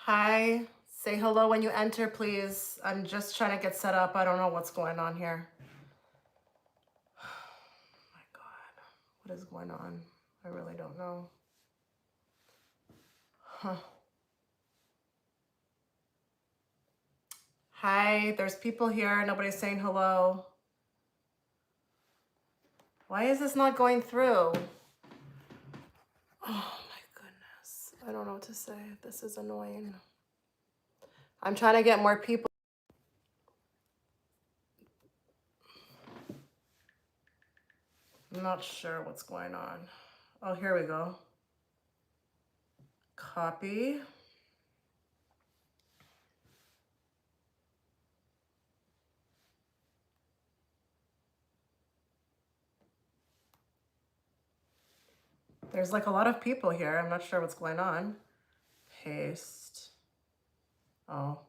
Hi, say hello when you enter, please. I'm just trying to get set up. I don't know what's going on here. My God, what is going on? I really don't know. Huh. Hi, there's people here. Nobody's saying hello. Why is this not going through? Oh my goodness. I don't know what to say. This is annoying. I'm trying to get more people. I'm not sure what's going on. Oh, here we go. Copy. There's like a lot of people here. I'm not sure what's going on. Paste. Oh.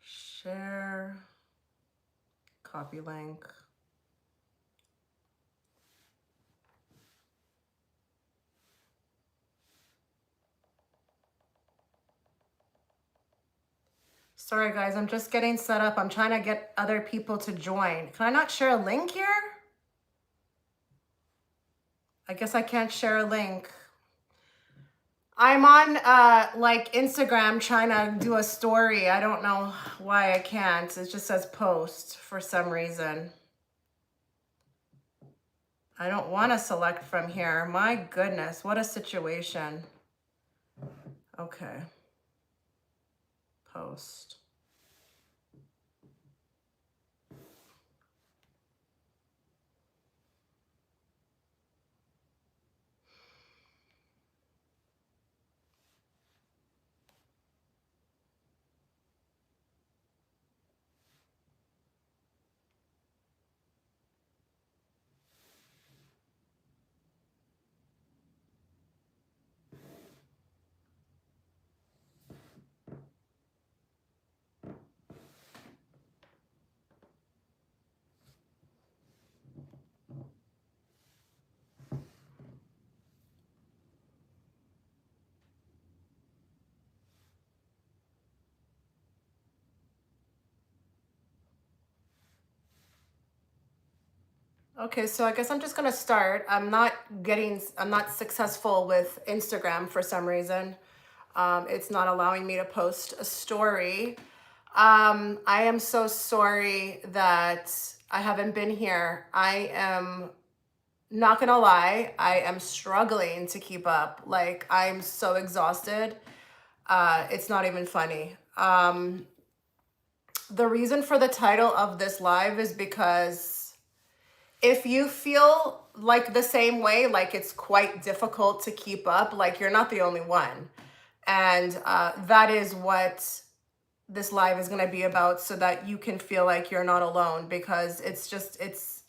Share. Copy link. Sorry guys, I'm just getting set up. I'm trying to get other people to join. Can I not share a link here? I guess I can't share a link. I'm on like Instagram trying to do a story. I don't know why I can't. It just says post for some reason. I don't want to select from here. My goodness, what a situation. Okay. Post. Okay, so I guess I'm just gonna start. I'm not successful with Instagram for some reason. It's not allowing me to post a story. I am so sorry that I haven't been here. I am not gonna lie, I am struggling to keep up. Like, I'm so exhausted. It's not even funny. The reason for the title of this live is because if you feel like the same way, like it's quite difficult to keep up, like you're not the only one. And that is what this live is going to be about, so that you can feel like you're not alone, because it's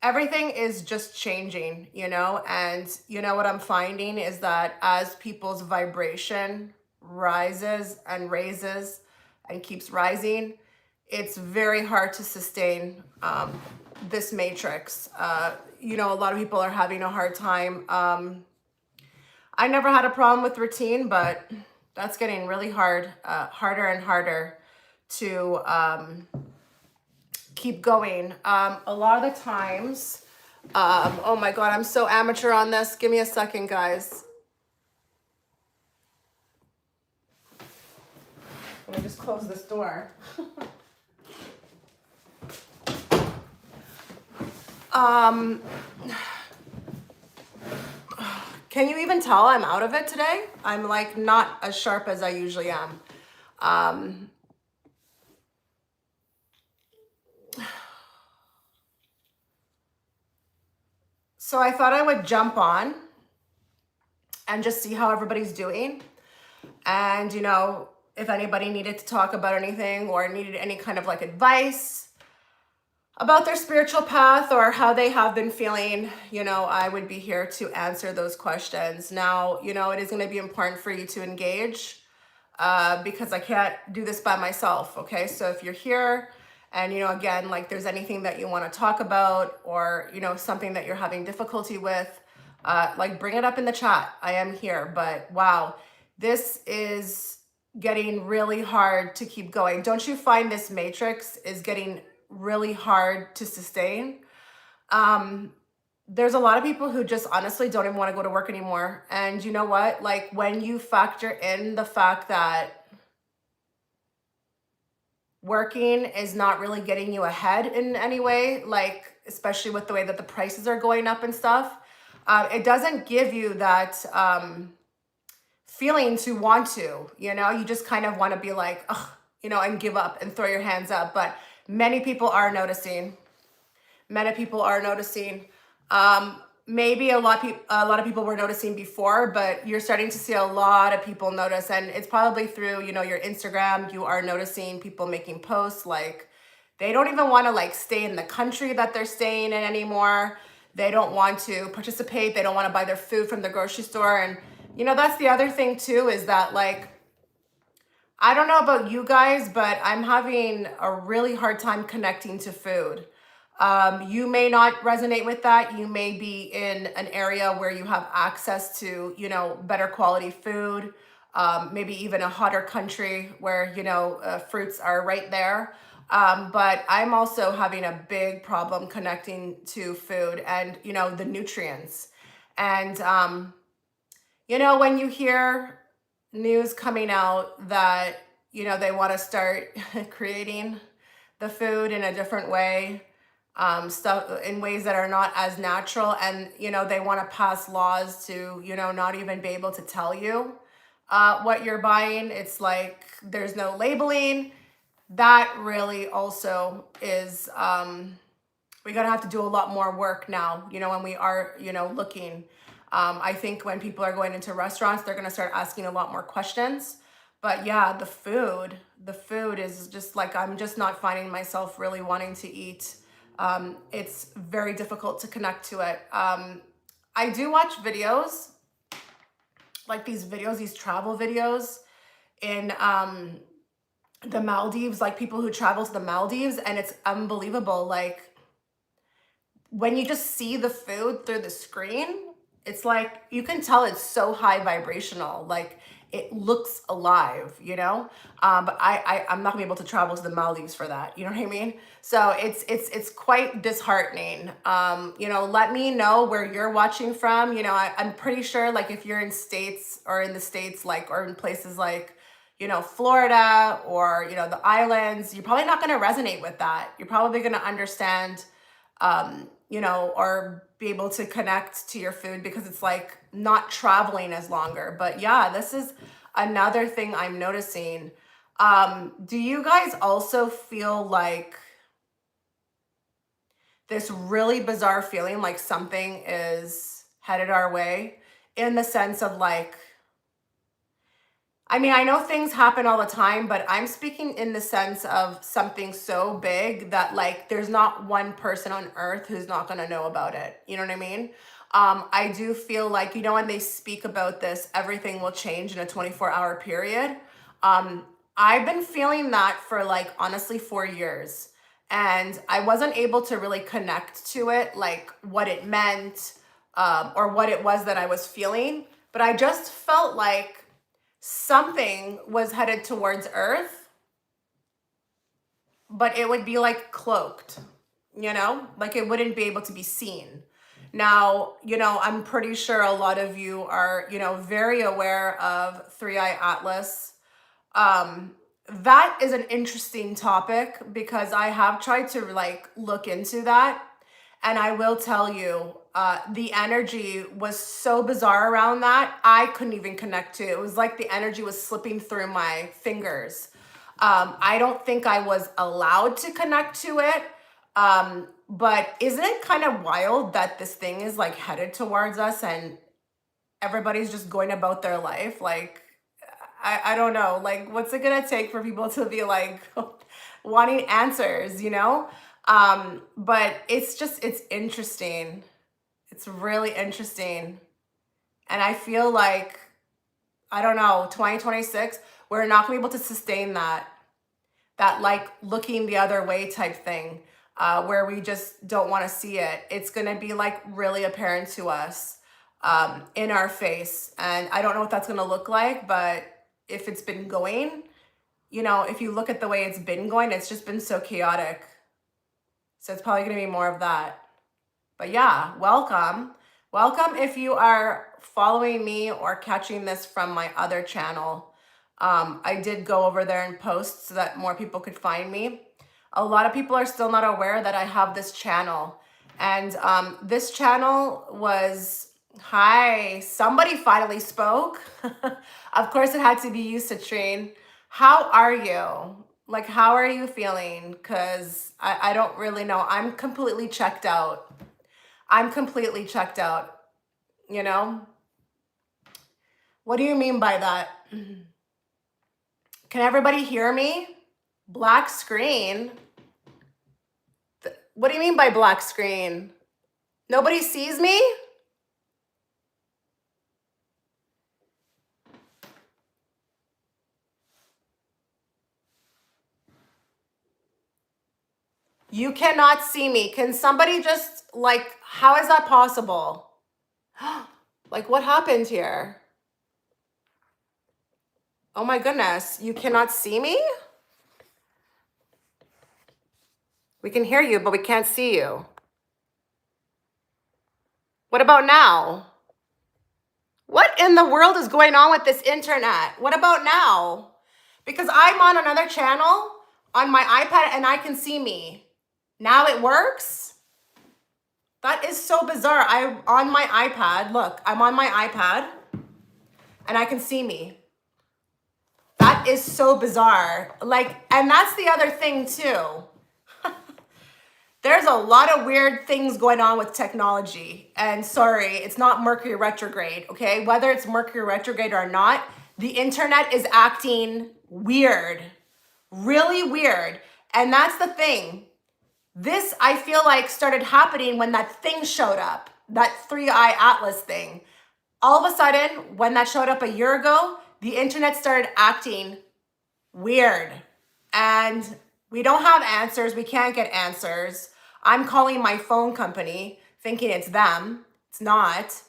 everything is just changing, you know? And you know what I'm finding is that as people's vibration rises and raises and keeps rising, it's very hard to sustain this matrix. You know, a lot of people are having a hard time. I never had a problem with routine, but that's getting really hard, harder and harder to keep going. A lot of the times, oh my God, I'm so amateur on this. Give me a second, guys. Let me just close this door. Can you even tell I'm out of it today? I'm like not as sharp as I usually am. So I thought I would jump on and just see how everybody's doing. And, you know, if anybody needed to talk about anything or needed any kind of like advice about their spiritual path or how they have been feeling, you know, I would be here to answer those questions. Now, you know, it is going to be important for you to engage. because I can't do this by myself. Okay. So if you're here and, again, like there's anything that you want to talk about or, something that you're having difficulty with, like bring it up in the chat. I am here. But wow, this is getting really hard to keep going. Don't you find this matrix is getting really hard to sustain? There's a lot of people who just honestly don't even want to go to work anymore. And you know what? Like when you factor in the fact that working is not really getting you ahead in any way, like especially with the way that the prices are going up and stuff, it doesn't give you that feeling to want to, you just kind of want to be like, ugh, and give up and throw your hands up. But many people are noticing. Many people are noticing. Maybe a lot of people were noticing before, but you're starting to see a lot of people notice, and it's probably through, your Instagram. You are noticing people making posts like they don't even want to like stay in the country that they're staying in anymore. They don't want to participate. They don't want to buy their food from the grocery store. And that's the other thing too, is that like, I don't know about you guys, but I'm having a really hard time connecting to food. You may not resonate with that. You may be in an area where you have access to, better quality food, maybe even a hotter country where, fruits are right there. But I'm also having a big problem connecting to food and, the nutrients. And, when you hear news coming out that, they want to start creating the food in a different way, stuff in ways that are not as natural, and they want to pass laws to not even be able to tell you what you're buying. It's like there's no labeling. That really also is we're gonna have to do a lot more work now, when we are looking. I think when people are going into restaurants, they're gonna start asking a lot more questions. But yeah, the food is just like, I'm just not finding myself really wanting to eat. It's very difficult to connect to it. I do watch videos, like these travel videos in the Maldives, like people who travel to the Maldives, and it's unbelievable. Like when you just see the food through the screen, it's like you can tell it's so high vibrational. Like it looks alive, but I'm not gonna be able to travel to the Maldives for that. You know what I mean? So it's quite disheartening. Let me know where you're watching from. I'm pretty sure like if you're in states or in the States, like, or in places like, Florida or, the islands, you're probably not gonna resonate with that. You're probably gonna understand, or be able to connect to your food because it's like not traveling as longer. But yeah, this is another thing I'm noticing. Do you guys also feel like this really bizarre feeling like something is headed our way, in the sense of like, I mean, I know things happen all the time, but I'm speaking in the sense of something so big that like there's not one person on earth who's not going to know about it. You know what I mean? I do feel like, when they speak about this, everything will change in a 24-hour period. I've been feeling that for like, honestly, 4 years. And I wasn't able to really connect to it, like what it meant, or what it was that I was feeling. But I just felt like something was headed towards Earth, but it would be like cloaked, like it wouldn't be able to be seen. Now, I'm pretty sure a lot of you are, very aware of Three Eye Atlas. That is an interesting topic because I have tried to like look into that. And I will tell you, the energy was so bizarre around that. I couldn't even connect to it. It was like the energy was slipping through my fingers. I don't think I was allowed to connect to it. But isn't it kind of wild that this thing is like headed towards us and everybody's just going about their life? Like, I don't know. Like, what's it gonna take for people to be like wanting answers, But it's interesting. It's really interesting. And I feel like I don't know, 2026, we're not gonna be able to sustain that like looking the other way type thing, where we just don't want to see it. It's going to be like really apparent to us, in our face. And I don't know what that's going to look like, but if it's been going, if you look at the way it's been going, it's just been so chaotic. So it's probably going to be more of that. But yeah, welcome. Welcome if you are following me or catching this from my other channel. I did go over there and post so that more people could find me. A lot of people are still not aware that I have this channel. And this channel was, hi, somebody finally spoke. Of course it had to be you, Citrine. How are you? Like, how are you feeling? Because I don't really know. I'm completely checked out. I'm completely checked out, you know? What do you mean by that? Can everybody hear me? Black screen? What do you mean by black screen? Nobody sees me? You cannot see me. Can somebody just, like, how is that possible? Like, what happened here? Oh my goodness, you cannot see me? We can hear you, but we can't see you. What about now? What in the world is going on with this internet? What about now? Because I'm on another channel on my iPad and I can see me. Now it works? That is so bizarre. I'm on my iPad. Look, I'm on my iPad and I can see me. That is so bizarre. Like, and that's the other thing too. There's a lot of weird things going on with technology. And sorry, it's not Mercury retrograde, okay? Whether it's Mercury retrograde or not, the internet is acting weird, really weird. And that's the thing. This, I feel like, started happening when that thing showed up, that 3i Atlas thing. All of a sudden, when that showed up a year ago, the internet started acting weird. And we don't have answers. We can't get answers. I'm calling my phone company thinking it's them. It's not.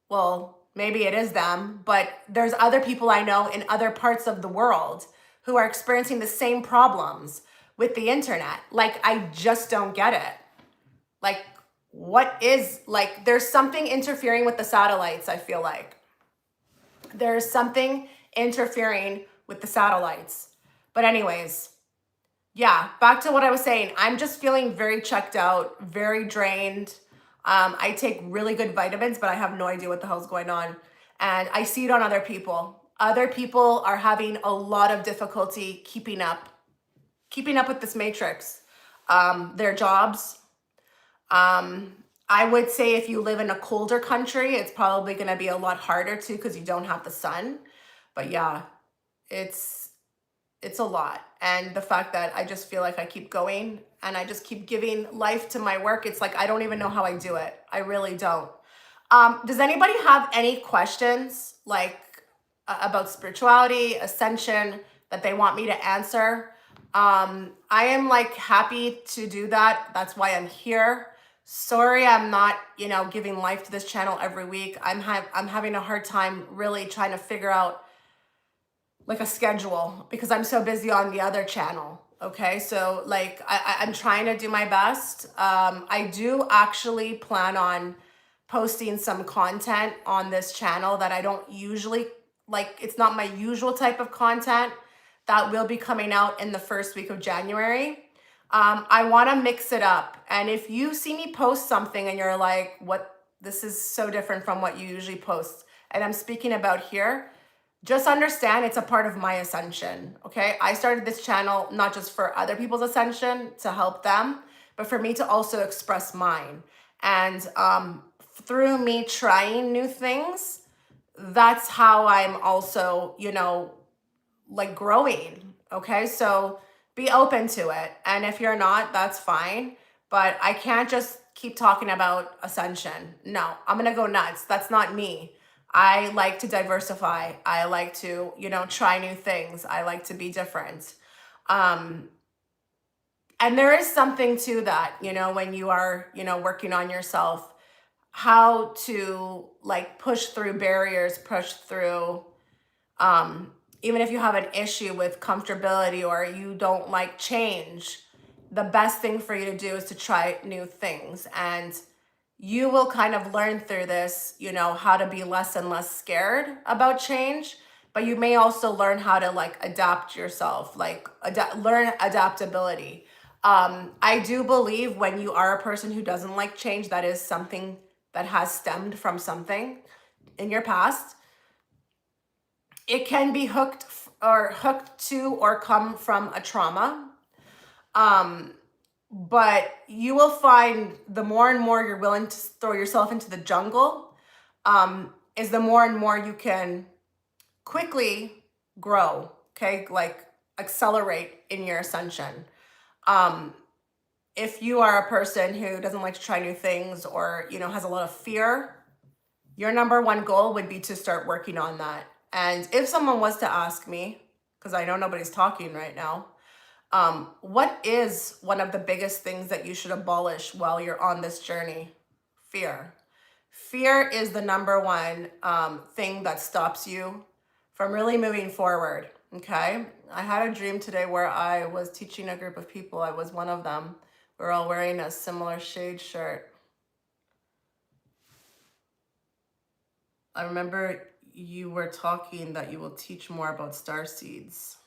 Well, maybe it is them, but there's other people I know in other parts of the world who are experiencing the same problems with the internet. Like, I just don't get it. Like, what is, like, there's something interfering with the satellites, I feel like. There's something interfering with the satellites. But anyways, yeah, back to what I was saying. I'm just feeling very checked out, very drained. I take really good vitamins, but I have no idea what the hell's going on. And I see it on other people. Other people are having a lot of difficulty keeping up with this matrix. Their jobs. I would say if you live in a colder country, it's probably going to be a lot harder too because you don't have the sun. But yeah, it's a lot. And the fact that I just feel like I keep going and I just keep giving life to my work, it's like I don't even know how I do it. I really don't. Does anybody have any questions like about spirituality, ascension, that they want me to answer? I am like happy to do that. That's why I'm here. Sorry, I'm not, giving life to this channel every week. I'm having a hard time really trying to figure out like a schedule because I'm so busy on the other channel. Okay, so like I'm trying to do my best. I do actually plan on posting some content on this channel that I don't usually, like, it's not my usual type of content. That will be coming out in the first week of January. I want to mix it up. And if you see me post something and you're like, what, this is so different from what you usually post, and I'm speaking about here, just understand it's a part of my ascension, okay? I started this channel not just for other people's ascension to help them, but for me to also express mine. And through me trying new things, that's how I'm also, like growing, okay? So be open to it. And if you're not, that's fine. But I can't just keep talking about ascension. No, I'm gonna go nuts. That's not me. I like to diversify. I like to, try new things. I like to be different. Um, and there is something to that, when you are, working on yourself, how to like push through barriers, push through, um, even if you have an issue with comfortability or you don't like change, the best thing for you to do is to try new things. And you will kind of learn through this, how to be less and less scared about change. But you may also learn how to like adapt yourself, like learn adaptability. I do believe when you are a person who doesn't like change, that is something that has stemmed from something in your past. It can be hooked to or come from a trauma. Um, but you will find the more and more you're willing to throw yourself into the jungle, is the more and more you can quickly grow, okay? Like accelerate in your ascension. Um, if you are a person who doesn't like to try new things or, has a lot of fear, your number one goal would be to start working on that. And if someone was to ask me, because I know nobody's talking right now, what is one of the biggest things that you should abolish while you're on this journey? Fear. Fear is the number one thing that stops you from really moving forward. Okay. I had a dream today where I was teaching a group of people. I was one of them. We're all wearing a similar shade shirt. I remember you were talking that you will teach more about star seeds.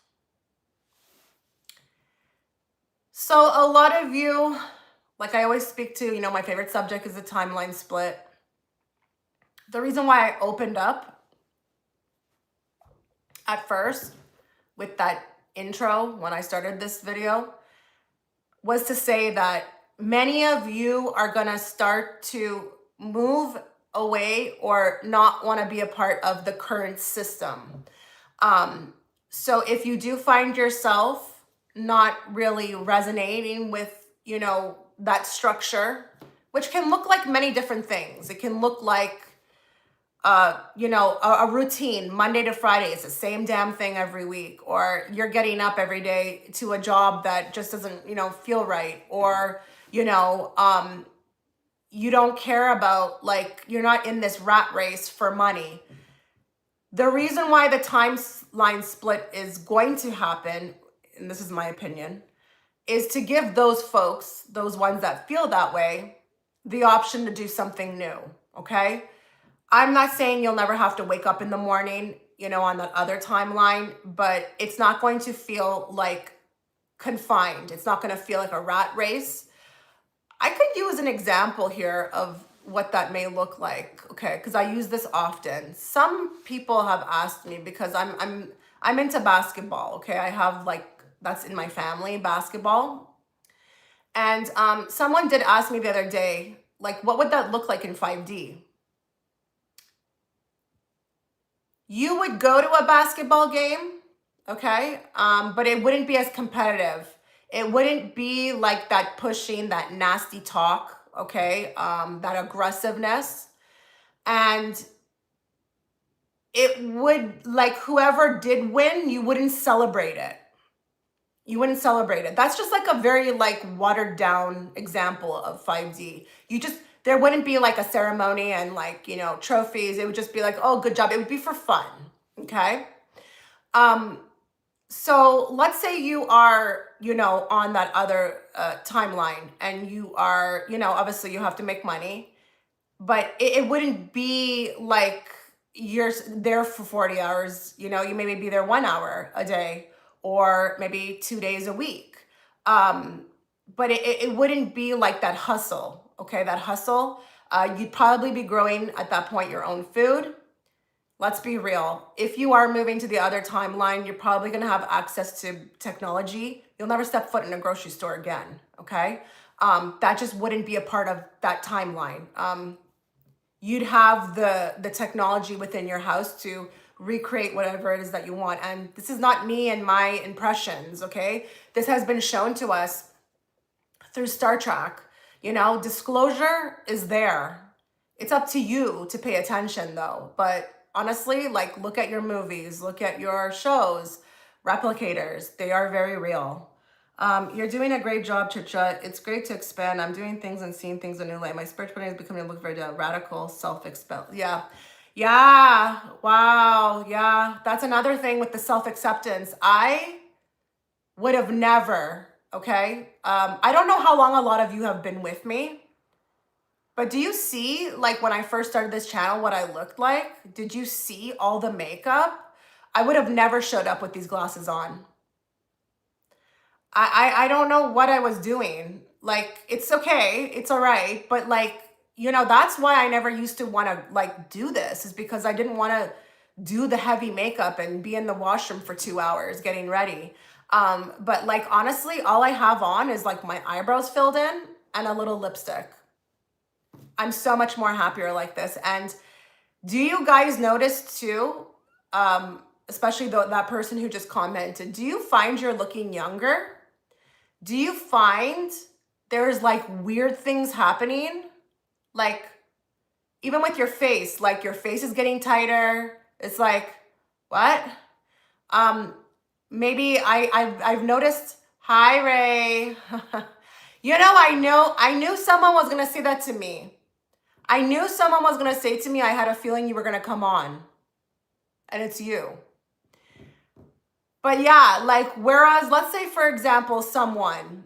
So a lot of you, like I always speak to, my favorite subject is the timeline split. The reason why I opened up at first with that intro when I started this video was to say that many of you are going to start to move away or not want to be a part of the current system. So if you do find yourself not really resonating with, that structure, which can look like many different things. It can look like, a routine, Monday to Friday. It's the same damn thing every week. Or you're getting up every day to a job that just doesn't, feel right. Or, you don't care about, like, you're not in this rat race for money. The reason why the timeline split is going to happen, and this is my opinion, is to give those folks, those ones that feel that way, the option to do something new, okay? I'm not saying you'll never have to wake up in the morning, on that other timeline, but it's not going to feel like confined. It's not going to feel like a rat race. I could use an example here of what that may look like, okay? Because I use this often. Some people have asked me, because I'm into basketball, okay? I have that's in my family, basketball. And someone did ask me the other day, like, what would that look like in 5D? You would go to a basketball game, okay? But it wouldn't be as competitive. It wouldn't be like that pushing, that nasty talk, okay? That aggressiveness. And it would, like, whoever did win, you wouldn't celebrate it. You wouldn't celebrate it. That's just like a very like watered down example of 5D. There wouldn't be like a ceremony and like, trophies. It would just be like, oh, good job. It would be for fun. Okay. So let's say you are, on that other timeline and you are, obviously you have to make money, but it wouldn't be like you're there for 40 hours. You maybe be there 1 hour a day or maybe 2 days a week. But it wouldn't be like that hustle. Okay. That hustle, you'd probably be growing at that point your own food. Let's be real. If you are moving to the other timeline, you're probably going to have access to technology. You'll never step foot in a grocery store again. Okay. That just wouldn't be a part of that timeline. You'd have the technology within your house to recreate whatever it is that you want. And this is not me and my impressions. Okay. This has been shown to us through Star Trek. Disclosure is there. It's up to you to pay attention though. But honestly, like, look at your movies, look at your shows, replicators. They are very real. You're doing a great job, Chicha. It's great to expand. I'm doing things and seeing things in a new light. My spirituality is becoming a look very radical, self-expel. Yeah. Yeah. Wow. Yeah. That's another thing with the self-acceptance. I would have never, okay? I don't know how long a lot of you have been with me, but do you see, like, when I first started this channel, what I looked like? Did you see all the makeup? I would have never showed up with these glasses on. I don't know what I was doing. Like, it's okay, it's all right, but like, you know, that's why I never used to want to like do this, is because I didn't want to do the heavy makeup and be in the washroom for 2 hours getting ready. But like, honestly, all I have on is like my eyebrows filled in and a little lipstick. I'm so much more happier like this. And do you guys notice too, especially that person who just commented, do you find you're looking younger? Do you find there's like weird things happening? Like, even with your face, like your face is getting tighter. It's like, what? Maybe I've noticed. Hi, Ray. You know, I knew someone was gonna say that to me. I knew someone was gonna say to me, I had a feeling you were gonna come on. And it's you. But yeah, like, whereas, let's say, for example, someone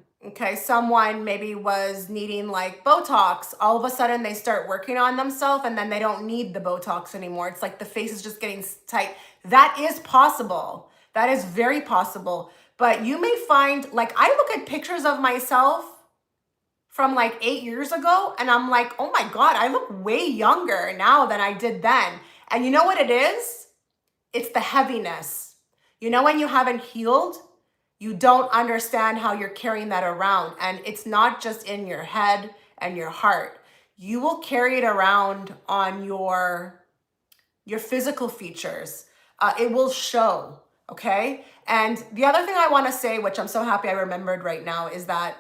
maybe was needing like Botox. All of a sudden they start working on themselves and then they don't need the Botox anymore. It's like the face is just getting tight. That is possible. That is very possible. But you may find, like, I look at pictures of myself from like 8 years ago and I'm like, oh my God, I look way younger now than I did then. And you know what it is? It's the heaviness. You know, when you haven't healed, you don't understand how you're carrying that around. And it's not just in your head and your heart. You will carry it around on your physical features. It will show, okay? And the other thing I want to say, which I'm so happy I remembered right now, is that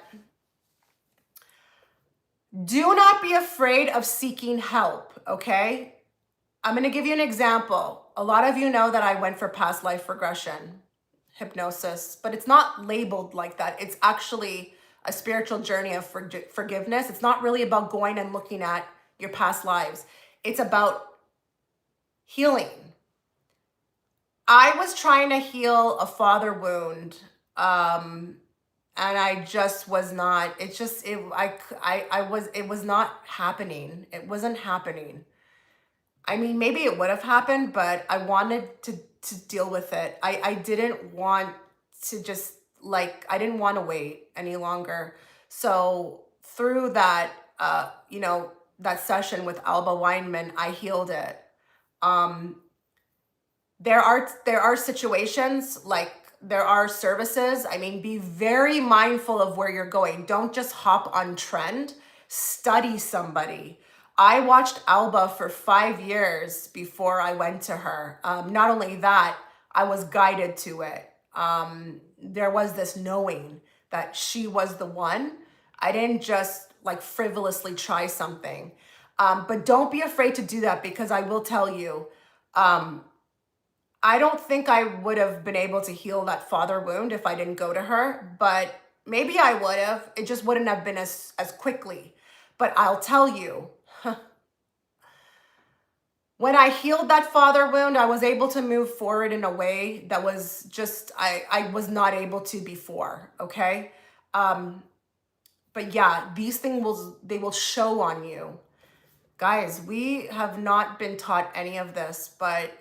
do not be afraid of seeking help, okay? I'm going to give you an example. A lot of you know that I went for past life regression, hypnosis, but it's not labeled like that. It's actually a spiritual journey of forgiveness. It's not really about going and looking at your past lives. It's about healing. I was trying to heal a father wound, and I just was not. It was not happening. It wasn't happening. I mean, maybe it would have happened, but I wanted to deal with it. I didn't want to just like, I didn't want to wait any longer. So through that, you know, that session with Alba Weinman, I healed it. There are situations, like there are services. I mean, be very mindful of where you're going. Don't just hop on trend. Study somebody. I watched Alba for 5 years before I went to her. Not only that, I was guided to it. There was this knowing that she was the one. I didn't just like frivolously try something. But don't be afraid to do that, because I will tell you, I don't think I would have been able to heal that father wound if I didn't go to her, but maybe I would have. It just wouldn't have been as quickly. But I'll tell you, when I healed that father wound, I was able to move forward in a way that was just, I was not able to before, okay? But yeah, these things they will show on you. Guys, we have not been taught any of this, but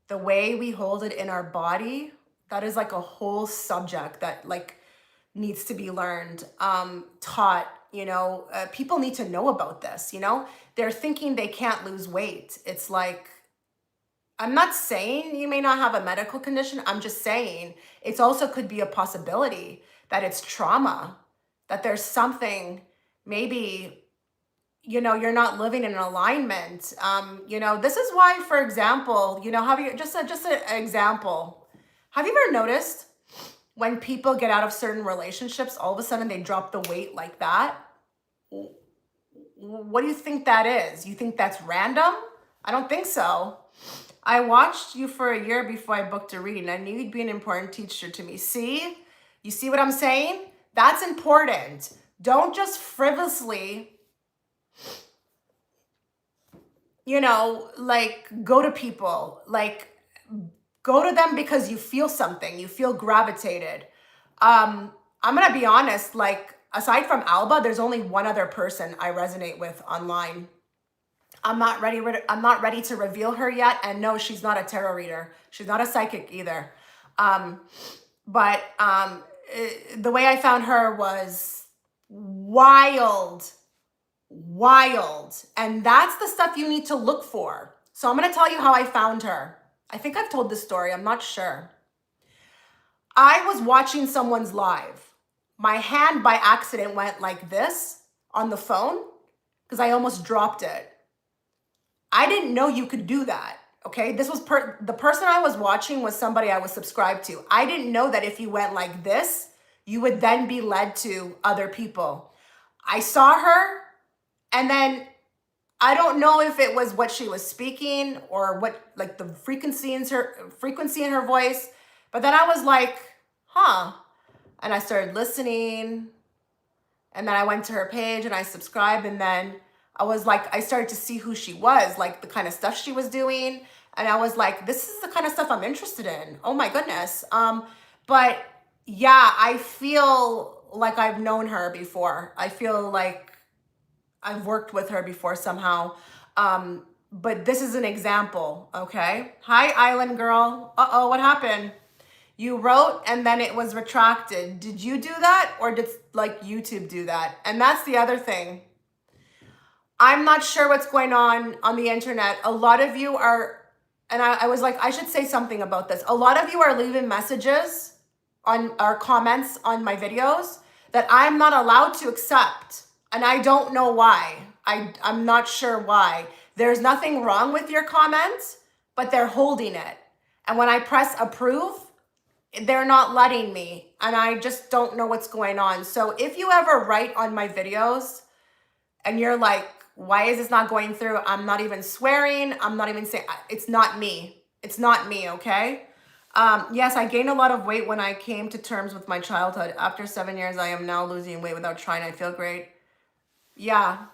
the way we hold it in our body, that is like a whole subject that like needs to be learned, taught, you know. People need to know about this, you know. They're thinking they can't lose weight. It's like, I'm not saying you may not have a medical condition. I'm just saying it's also could be a possibility that it's trauma, that there's something, maybe, you know, you're not living in alignment. You know, this is why, for example, you know, have you just an example. Have you ever noticed when people get out of certain relationships, all of a sudden they drop the weight like that? What do you think that is? You think that's random? I don't think so. I watched you for a year before I booked a reading. I knew you'd be an important teacher to me. See? You see what I'm saying? That's important. Don't just frivolously, like go to people. Like go to them because you feel something. You feel gravitated. I'm gonna be honest, like aside from Alba, there's only one other person I resonate with online. I'm not ready to reveal her yet. And no, she's not a tarot reader. She's not a psychic either. But the way I found her was wild, wild. And that's the stuff you need to look for. So I'm going to tell you how I found her. I think I've told this story. I'm not sure. I was watching someone's live. My hand by accident went like this on the phone because I almost dropped it. I didn't know you could do that. Okay, this was the person I was watching was somebody I was subscribed to. I didn't know that if you went like this, you would then be led to other people. I saw her, and then I don't know if it was what she was speaking or what, like the frequency in her voice, but then I was like, huh. And I started listening, and then I went to her page and I subscribed, and then I was like, I started to see who she was, like the kind of stuff she was doing. And I was like, this is the kind of stuff I'm interested in. Oh my goodness. But yeah, I feel like I've known her before. I feel like I've worked with her before somehow. But this is an example, okay? Hi, Island Girl. Uh-oh, what happened? You wrote and then it was retracted. Did you do that or did like YouTube do that? And that's the other thing. I'm not sure what's going on the internet. A lot of you are, and I was like, I should say something about this. A lot of you are leaving messages on our comments on my videos that I'm not allowed to accept. And I don't know why. I'm not sure why. There's nothing wrong with your comments, but they're holding it. And when I press approve, they're not letting me. And I just don't know what's going on. So if you ever write on my videos and you're like, why is this not going through? I'm not even swearing. I'm not even saying, it's not me. It's not me, okay? Yes, I gained a lot of weight when I came to terms with my childhood. After 7 years, I am now losing weight without trying. I feel great. Yeah,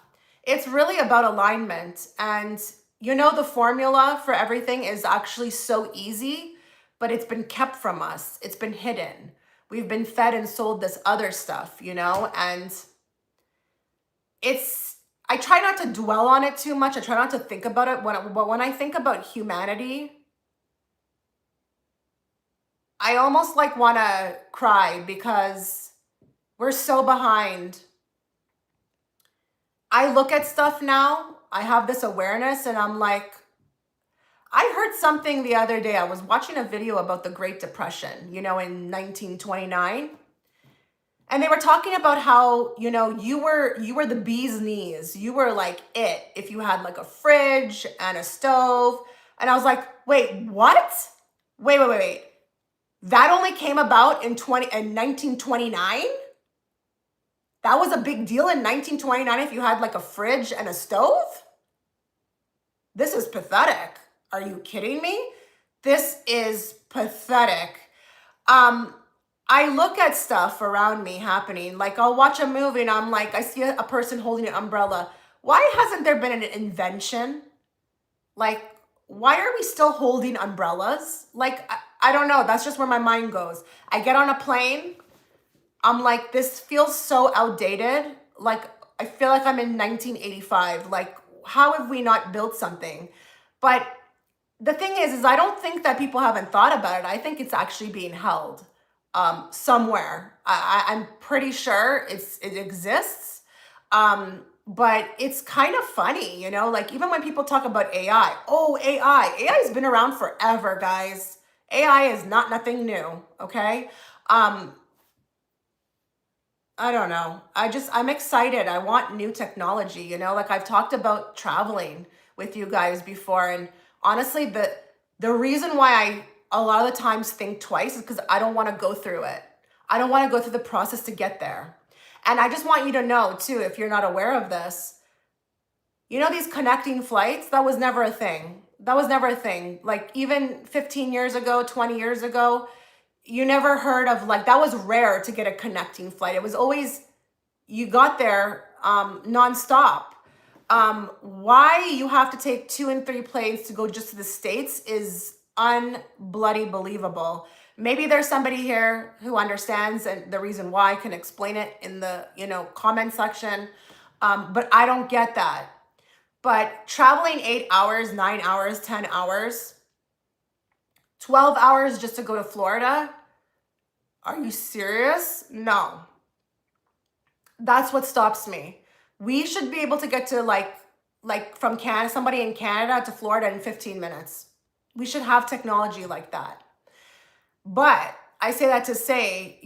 it's really about alignment. And the formula for everything is actually so easy, but it's been kept from us. It's been hidden. We've been fed and sold this other stuff, and I try not to dwell on it too much. I try not to think about it. But when I think about humanity, I almost like want to cry because we're so behind. I look at stuff now, I have this awareness and I'm like, I heard something the other day. I was watching a video about the Great Depression, in 1929. And they were talking about how, you were the bee's knees. You were like it if you had like a fridge and a stove. And I was like, wait, what? Wait. That only came about in 1929? That was a big deal in 1929 if you had like a fridge and a stove? This is pathetic. Are you kidding me? This is pathetic. I look at stuff around me happening. Like I'll watch a movie and I'm like, I see a person holding an umbrella. Why hasn't there been an invention? Like, why are we still holding umbrellas? Like, I don't know. That's just where my mind goes. I get on a plane. I'm like, this feels so outdated. Like, I feel like I'm in 1985. Like, how have we not built something? But the thing is I don't think that people haven't thought about it. I think it's actually being held somewhere. I'm pretty sure it exists. But it's kind of funny, like even when people talk about AI, AI has been around forever, guys. AI is not nothing new. Okay. I don't know. I'm excited. I want new technology, like I've talked about traveling with you guys before. And honestly, the reason why I a lot of the times think twice is because I don't want to go through it. I don't want to go through the process to get there. And I just want you to know too, if you're not aware of this, You know, these connecting flights, that was never a thing. That was never a thing. Like even 15 years ago, 20 years ago, you never heard of like, that was rare to get a connecting flight. It was always, you got there nonstop. Why you have to take 2 and 3 planes to go just to the States is unbloody believable. Maybe there's somebody here who understands and the reason why can explain it in the, comment section. But I don't get that. But traveling 8 hours, 9 hours, 10 hours, 12 hours just to go to Florida, are you serious? No. That's what stops me. We should be able to get to like from Canada, somebody in Canada to Florida in 15 minutes. We should have technology like that. But I say that to say,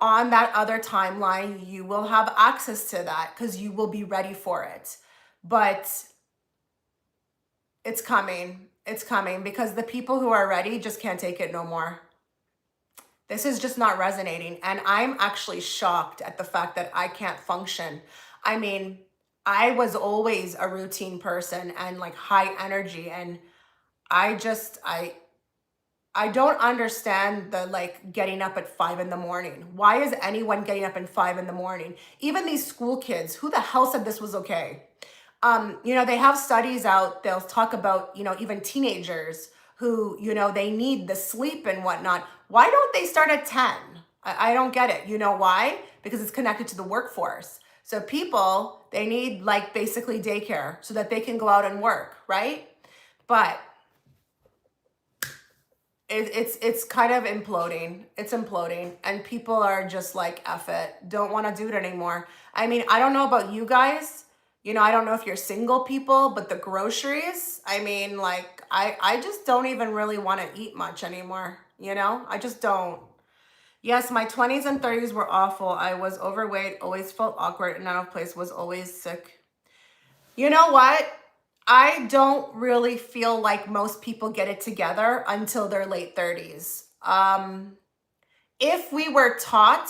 on that other timeline, you will have access to that because you will be ready for it. But it's coming. It's coming because the people who are ready just can't take it no more. This is just not resonating. And I'm actually shocked at the fact that I can't function. I mean, I was always a routine person and like high energy. And I don't understand the like getting up at 5 in the morning. Why is anyone getting up at 5 in the morning? Even these school kids, who the hell said this was okay? They have studies out, they'll talk about, even teenagers who, they need the sleep and whatnot. Why don't they start at 10? I don't get it. You know why? Because it's connected to the workforce. So people, they need like basically daycare so that they can go out and work, right? But it's kind of imploding. It's imploding. And people are just like, F it, don't want to do it anymore. I mean, I don't know about you guys. I don't know if you're single people, but the groceries, I mean, like, I just don't even really want to eat much anymore. I just don't. Yes, my 20s and 30s were awful. I was overweight, always felt awkward and out of place, was always sick. You know what? I don't really feel like most people get it together until their late 30s. If we were taught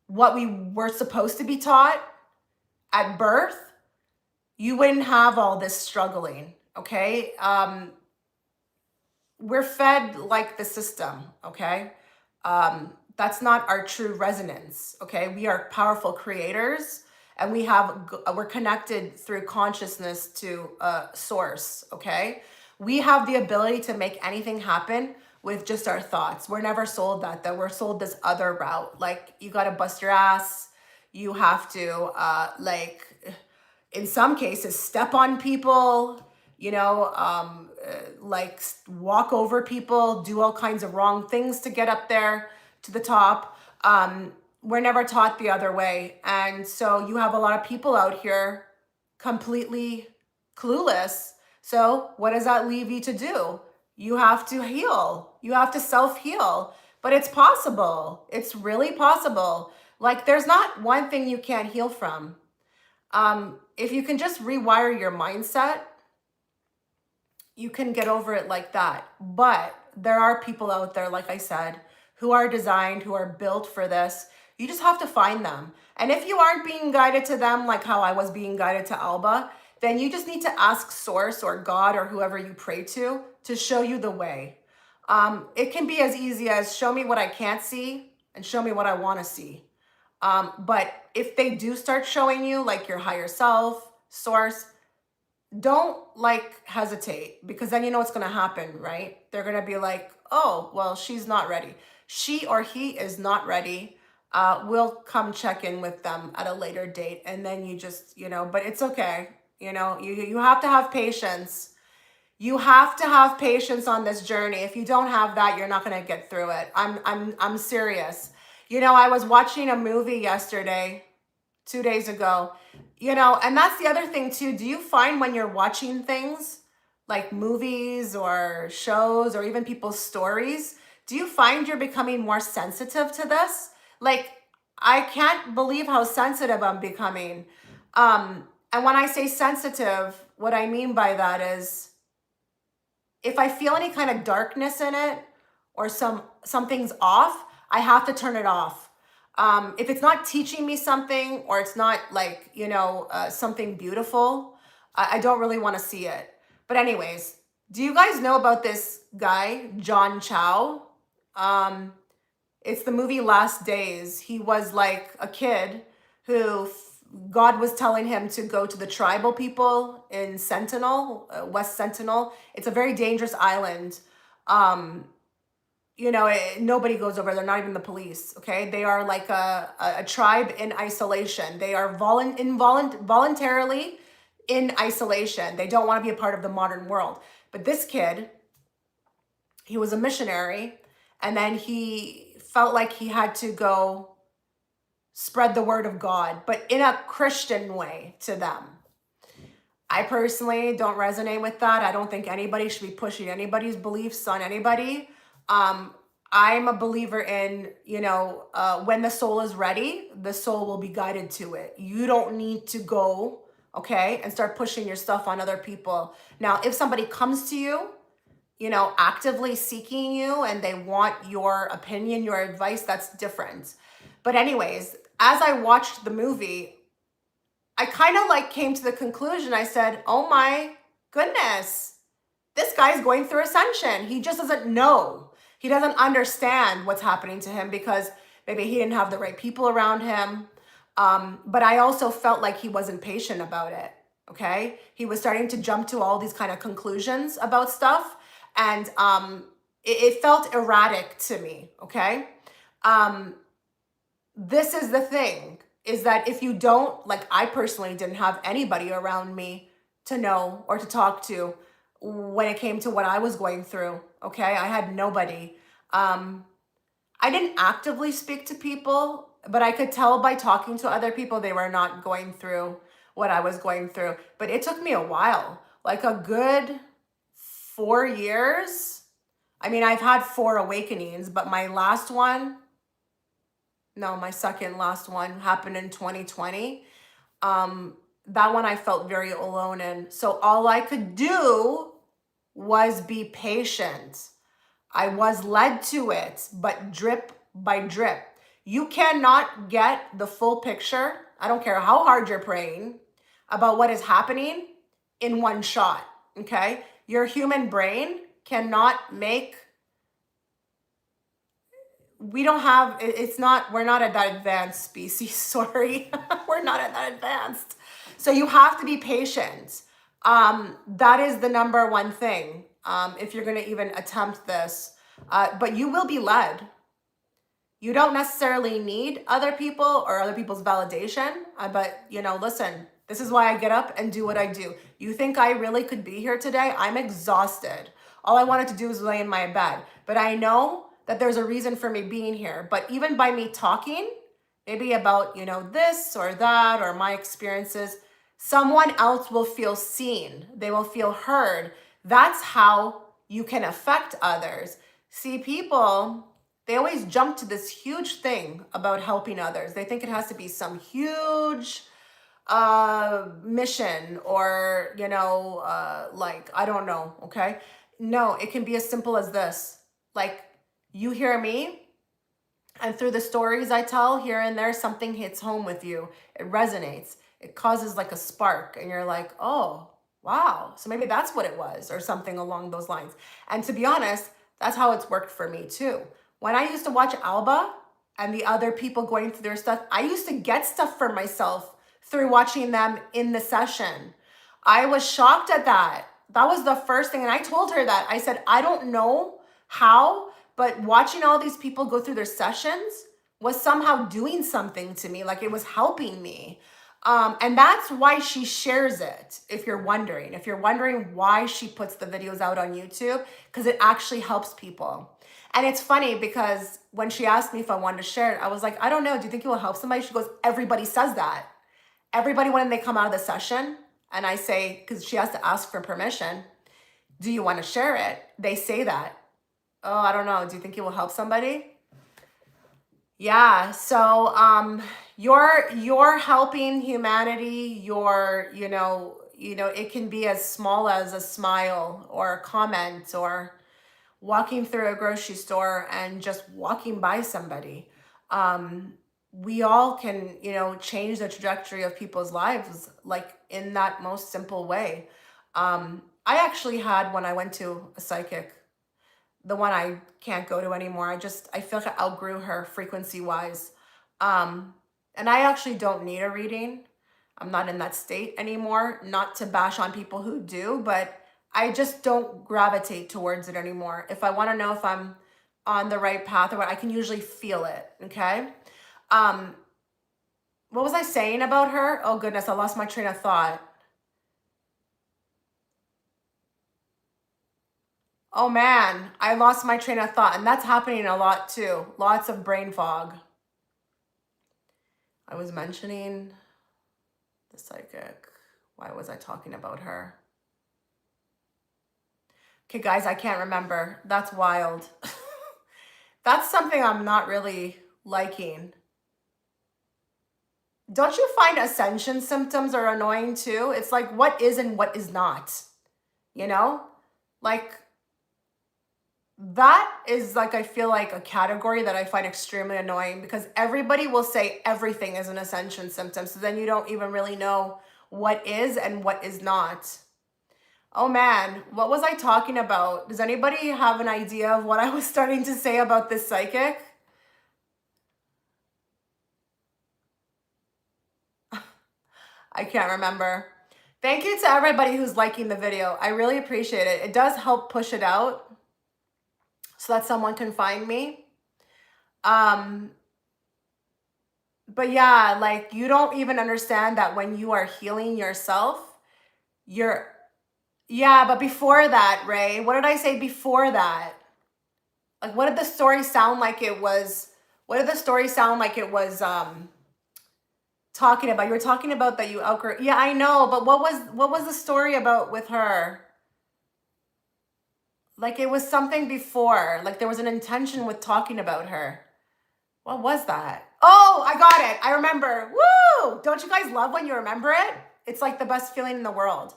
what we were supposed to be taught at birth, you wouldn't have all this struggling, okay? We're fed like the system, okay? That's not our true resonance, okay? We are powerful creators and we're connected through consciousness to a source, okay? We have the ability to make anything happen with just our thoughts. We're never sold that, though. We're sold this other route. Like, you gotta bust your ass. You have to, in some cases, step on people, like walk over people, do all kinds of wrong things to get up there to the top. We're never taught the other way. And so you have a lot of people out here completely clueless. So what does that leave you to do? You have to heal. You have to self-heal. But it's possible. It's really possible. Like, there's not one thing you can't heal from. If you can just rewire your mindset, you can get over it like that. But there are people out there, like I said, who are designed, who are built for this. You just have to find them. And if you aren't being guided to them, like how I was being guided to Alba, then you just need to ask Source or God or whoever you pray to show you the way. It can be as easy as show me what I can't see and show me what I want to see. But if they do start showing you like your higher self, Source, don't like hesitate, because then you know what's going to happen, right? They're going to be like, oh, well, she's not ready. She or he is not ready. We'll come check in with them at a later date. And then you just, but it's okay. You have to have patience. You have to have patience on this journey. If you don't have that, you're not going to get through it. I'm serious. I was watching a movie yesterday, 2 days ago, and that's the other thing too. Do you find when you're watching things like movies or shows or even people's stories, do you find you're becoming more sensitive to this? Like, I can't believe how sensitive I'm becoming. And when I say sensitive, what I mean by that is if I feel any kind of darkness in it or something's off, I have to turn it off. If it's not teaching me something or it's not like, something beautiful, I don't really want to see it. But anyways, do you guys know about this guy, John Chow? Um, it's the movie Last Days. He was like a kid who God was telling him to go to the tribal people in Sentinel, West Sentinel. It's a very dangerous island. Um, nobody goes over. They're not even the police. Okay, they are like a tribe in isolation. They are voluntarily in isolation. They don't want to be a part of the modern world. But this kid, he was a missionary, and then he felt like he had to go spread the word of God, but in a Christian way to them. I personally don't resonate with that. I don't think anybody should be pushing anybody's beliefs on anybody. I'm a believer in, when the soul is ready, the soul will be guided to it. You don't need to go, okay, and start pushing your stuff on other people. Now, if somebody comes to you, actively seeking you and they want your opinion, your advice, that's different. But anyways, as I watched the movie, I kind of like came to the conclusion. I said, oh my goodness, this guy's going through ascension. He just doesn't know. He doesn't understand what's happening to him because maybe he didn't have the right people around him. But I also felt like he wasn't patient about it. Okay. He was starting to jump to all these kind of conclusions about stuff. And it felt erratic to me. Okay. This is the thing, is that if you don't, like I personally didn't have anybody around me to know or to talk to when it came to what I was going through. Okay. I had nobody. I didn't actively speak to people, but I could tell by talking to other people they were not going through what I was going through. But it took me a while, like a good 4 years. I mean, I've had 4 awakenings, but my second last one happened in 2020. That one I felt very alone in. So all I could do was be patient. I was led to it, but drip by drip. You cannot get the full picture. I don't care how hard you're praying about what is happening in one shot. Okay. Your human brain cannot make, we're not at that advanced species. Sorry. We're not at that advanced. So you have to be patient. That is the number one thing. If you're going to even attempt this, but you will be led. You don't necessarily need other people or other people's validation. But listen, this is why I get up and do what I do. You think I really could be here today? I'm exhausted. All I wanted to do was lay in my bed, but I know that there's a reason for me being here. But even by me talking, maybe about, this or that, or my experiences, someone else will feel seen. They will feel heard. That's how you can affect others. See, people, they always jump to this huge thing about helping others. They think it has to be some huge mission or, like, I don't know. Okay. No, it can be as simple as this. Like, you hear me, and through the stories I tell here and there, something hits home with you. It resonates. It causes like a spark, and you're like, oh, wow. So maybe that's what it was, or something along those lines. And to be honest, that's how it's worked for me too. When I used to watch Alba and the other people going through their stuff, I used to get stuff for myself through watching them in the session. I was shocked at that. That was the first thing. And I told her that. I said, I don't know how, but watching all these people go through their sessions was somehow doing something to me, like it was helping me. And that's why she shares it, if you're wondering. If you're wondering why she puts the videos out on YouTube, because it actually helps people. And it's funny because when she asked me if I wanted to share it, I was like, I don't know. Do you think it will help somebody? She goes, everybody says that. Everybody, when they come out of the session, and I say, because she has to ask for permission, do you want to share it? They say that. Oh, I don't know. Do you think it will help somebody? Yeah. So, you're helping humanity. It can be as small as a smile or a comment or walking through a grocery store and just walking by somebody. we all can, change the trajectory of people's lives, like in that most simple way. I actually had, when I went to a psychic, the one I can't go to anymore. I feel like I outgrew her frequency wise. Um, and I actually don't need a reading. I'm not in that state anymore. Not to bash on people who do, but I just don't gravitate towards it anymore. If I want to know if I'm on the right path or what, I can usually feel it. Okay. Um, what was I saying about her? Oh goodness, I lost my train of thought. Oh man, I lost my train of thought, and that's happening a lot too. Lots of brain fog. I was mentioning the psychic. Why was I talking about her? Okay, guys, I can't remember. That's wild. That's something I'm not really liking. Don't you find ascension symptoms are annoying too? It's like, what is and what is not? You know? Like, that is like, I feel like a category that I find extremely annoying, because everybody will say everything is an ascension symptom. So then you don't even really know what is and what is not. Oh man, what was I talking about? Does anybody have an idea of what I was starting to say about this psychic? I can't remember. Thank you to everybody who's liking the video. I really appreciate it. It does help push it out so that someone can find me. But yeah, like, you don't even understand that when you are healing yourself, yeah, but before that, Ray, what did I say before that? Like, what did the story sound like it was? What did the story sound like it was talking about? You were talking about that you outgrew. Yeah, I know, but what was the story about with her? Like, it was something before. Like, there was an intention with talking about her. What was that? Oh, I got it. I remember. Woo! Don't you guys love when you remember it? It's like the best feeling in the world.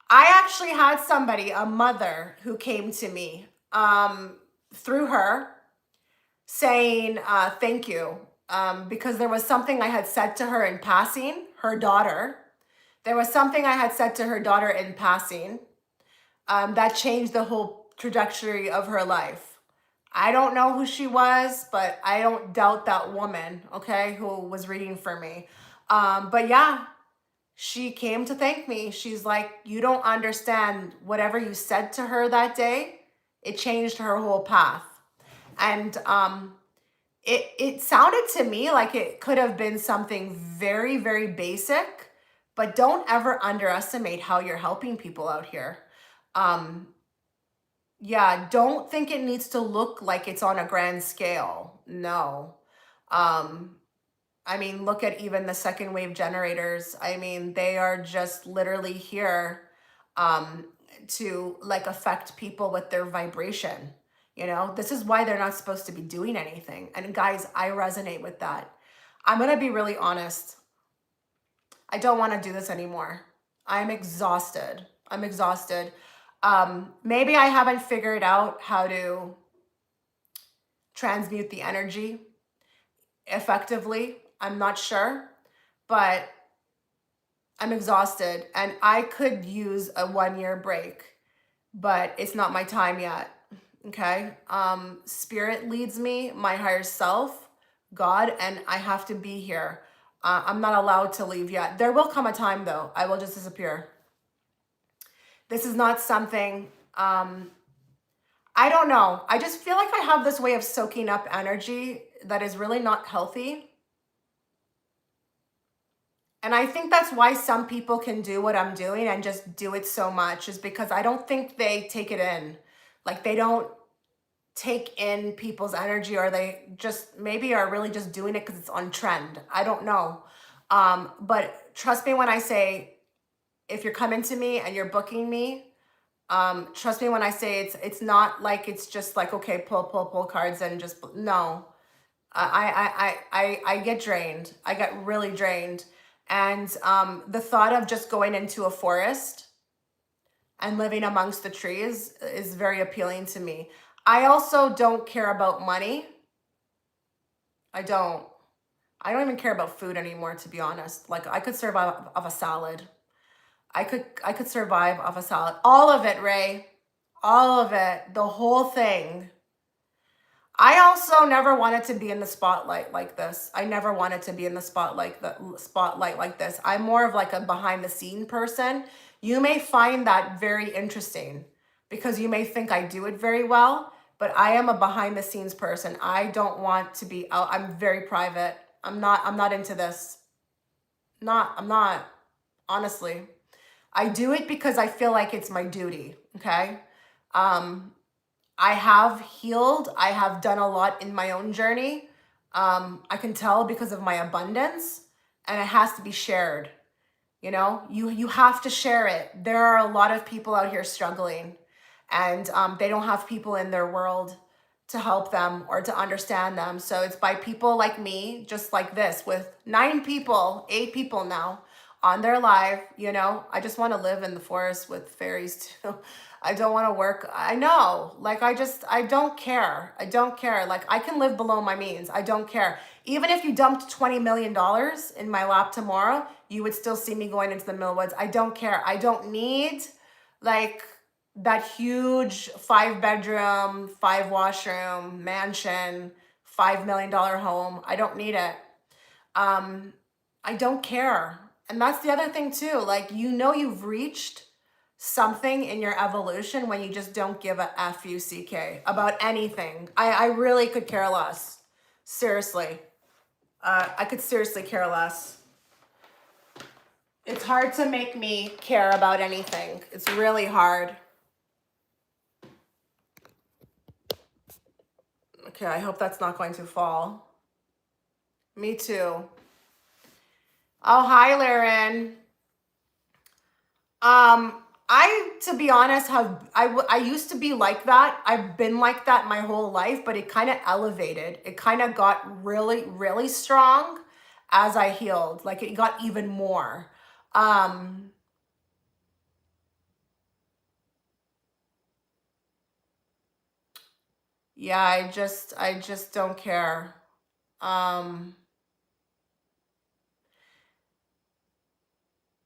I actually had somebody, a mother, who came to me through her saying thank you, because there was something I had said to her in passing, her daughter. There was something I had said to her daughter in passing that changed the whole trajectory of her life. I don't know who she was, but I don't doubt that woman, okay, who was reading for me. But yeah, she came to thank me. She's like, you don't understand, whatever you said to her that day, it changed her whole path. And it sounded to me like it could have been something very, very basic, but don't ever underestimate how you're helping people out here. Yeah, don't think it needs to look like it's on a grand scale. No. Um, I mean, look at even the second wave generators. I mean, they are just literally here um, to like affect people with their vibration. This is why they're not supposed to be doing anything. And guys, I resonate with that. I'm going to be really honest. I don't want to do this anymore. I'm exhausted. I'm exhausted. Maybe I haven't figured out how to transmute the energy effectively. I'm not sure, but I'm exhausted and I could use a 1-year break, but it's not my time yet. Okay. Spirit leads me, my higher self, God, and I have to be here. I'm not allowed to leave yet. There will come a time though. I will just disappear. This is not something, I don't know. I just feel like I have this way of soaking up energy that is really not healthy. And I think that's why some people can do what I'm doing and just do it so much, is because I don't think they take it in. Like, they don't take in people's energy, or they just maybe are really just doing it because it's on trend. I don't know. But trust me when I say, if you're coming to me and you're booking me, trust me when I say it's not like it's just like, okay, pull cards and just, no. I get drained. I get really drained. And the thought of just going into a forest and living amongst the trees is very appealing to me. I also don't care about money. I don't. I don't even care about food anymore, to be honest. Like I could survive off a salad. I could survive off a salad. All of it, Ray. All of it. The whole thing. I also never wanted to be in the spotlight like this. I never wanted to be in the spotlight like this. I'm more of like a behind the scene person. You may find that very interesting because you may think I do it very well, but I am a behind the scenes person. I don't want to be out. I'm very private. I'm not into this. I'm not, honestly. I do it because I feel like it's my duty, okay? Um I have healed. I have done a lot in my own journey. I can tell because of my abundance, and it has to be shared. You know, you have to share it. There are a lot of people out here struggling, and they don't have people in their world to help them or to understand them. So it's by people like me, just like this, with 9 people, 8 people now on their live. You know, I just want to live in the forest with fairies too. I don't want to work. I know, like I don't care. I don't care. Like I can live below my means. I don't care. Even if you dumped $20 million in my lap tomorrow, you would still see me going into the middle woods. I don't care. I don't need like that huge 5 bedroom, 5 washroom mansion, $5 million home. I don't need it. I don't care. And that's the other thing too. Like, you know, you've reached something in your evolution when you just don't give a fuck about anything. I really could care less. Seriously. I could seriously care less. It's hard to make me care about anything. It's really hard. Okay, I hope that's not going to fall. Me too. Oh, hi, Laren. To be honest, I used to be like that. I've been like that my whole life, but it kind of elevated. It kind of got really, really strong as I healed. Like it got even more. Yeah, I just don't care. Um,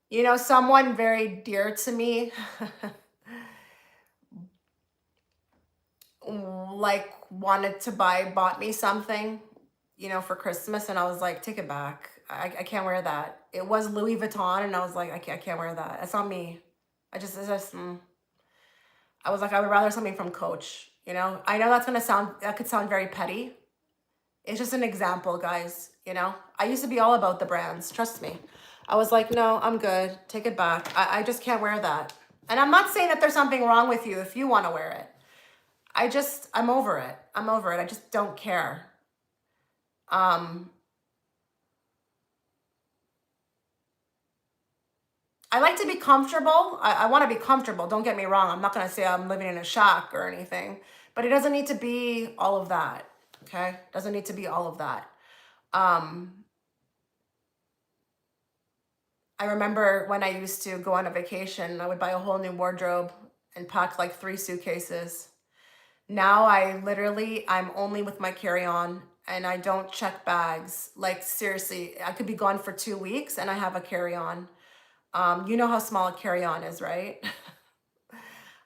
you know, someone very dear to me, like bought me something, you know, for Christmas, and I was like, take it back. I can't wear that. It was Louis Vuitton, and I was like, I can't wear that. It's not me. I was like, I would rather something from Coach. You know, I know that could sound very petty. It's just an example, guys. You know, I used to be all about the brands. Trust me. I was like, no, I'm good. Take it back. I just can't wear that. And I'm not saying that there's something wrong with you if you want to wear it. I'm over it. I'm over it. I just don't care. Um, I like to be comfortable. I want to be comfortable. Don't get me wrong. I'm not going to say I'm living in a shack or anything, but it doesn't need to be all of that. Okay. Doesn't need to be all of that. Um, I remember when I used to go on a vacation, I would buy a whole new wardrobe and pack like 3 suitcases. Now I'm only with my carry-on and I don't check bags. Like seriously, I could be gone for 2 weeks and I have a carry-on. You know how small a carry-on is, right?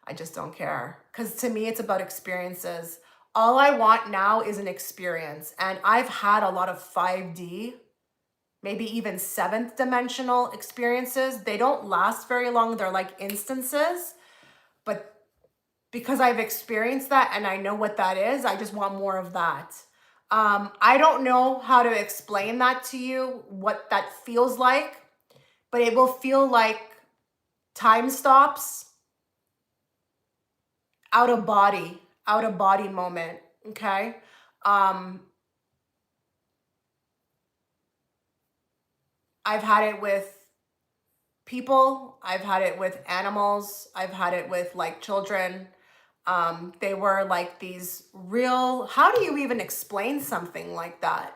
I just don't care. Because to me, it's about experiences. All I want now is an experience. And I've had a lot of 5D, maybe even seventh dimensional experiences. They don't last very long. They're like instances. But because I've experienced that and I know what that is, I just want more of that. I don't know how to explain that to you, what that feels like, but it will feel like time stops, out of body moment. Okay. Um, I've had it with people, I've had it with animals, I've had it with like children. They were like these real, how do you even explain something like that?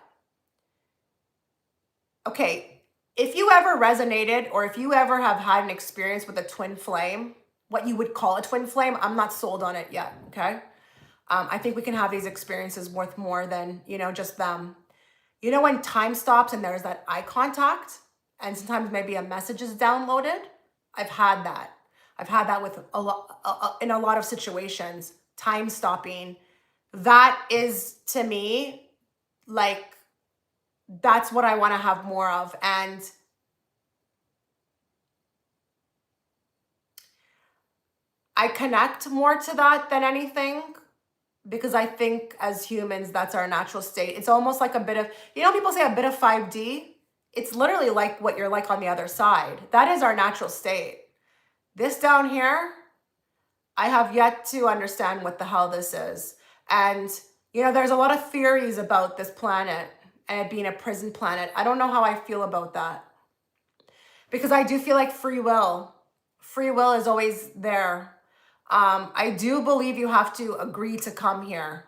Okay, if you ever resonated or if you ever have had an experience with a twin flame, what you would call a twin flame, I'm not sold on it yet, okay? I think we can have these experiences worth more than, you know, just them. You know when time stops and there's that eye contact and sometimes maybe a message is downloaded? I've had that. I've had that with a lot in a lot of situations. Time stopping. That is to me like that's what I want to have more of. And I connect more to that than anything because I think as humans, that's our natural state. It's almost like a bit of, people say a bit of 5D. It's literally like what you're like on the other side. That is our natural state. This down here, I have yet to understand what the hell this is. And, there's a lot of theories about this planet and it being a prison planet. I don't know how I feel about that because I do feel like free will is always there. I do believe you have to agree to come here.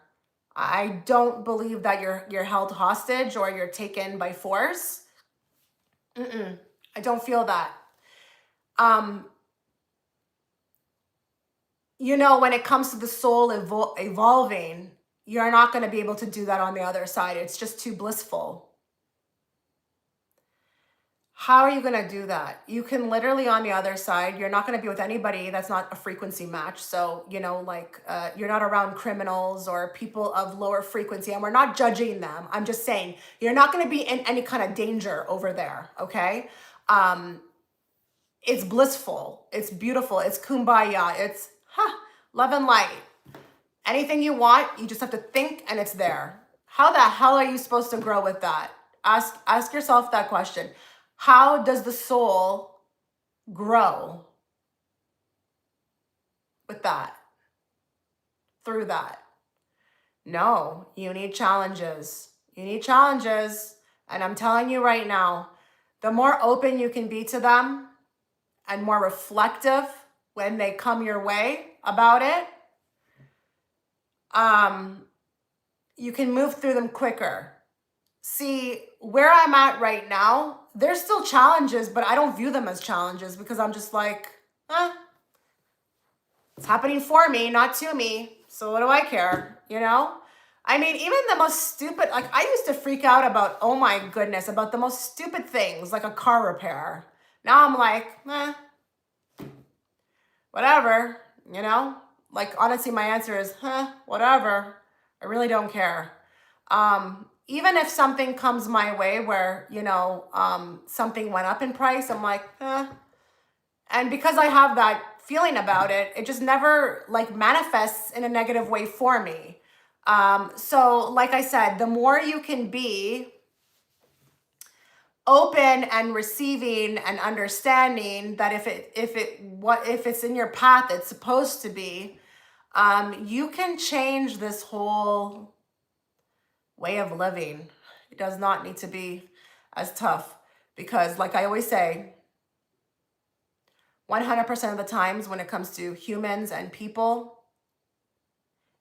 I don't believe that you're held hostage or you're taken by force. I don't feel that. When it comes to the soul evolving, you're not going to be able to do that on the other side. It's just too blissful. How are you going to do that? You can literally on the other side, you're not going to be with anybody that's not a frequency match. So, you're not around criminals or people of lower frequency, and we're not judging them. I'm just saying you're not going to be in any kind of danger over there. Okay. It's blissful. It's beautiful. It's kumbaya. It's love and light. Anything you want, you just have to think and it's there. How the hell are you supposed to grow with that? Ask yourself that question. How does the soul grow with that? Through that? No, you need challenges. You need challenges. And I'm telling you right now, the more open you can be to them and more reflective when they come your way about it, you can move through them quicker. See, where I'm at right now, there's still challenges, but I don't view them as challenges because I'm just like, it's happening for me, not to me. So what do I care? I mean, even the most stupid, like I used to freak out about, oh my goodness, about the most stupid things, like a car repair. Now I'm like, whatever, like honestly, my answer is, whatever. I really don't care. Even if something comes my way where, something went up in price, I'm like, and because I have that feeling about it, it just never like manifests in a negative way for me. So like I said, the more you can be open and receiving and understanding that if it's in your path, it's supposed to be, you can change this whole way of living. It does not need to be as tough because like I always say, 100% of the times when it comes to humans and people,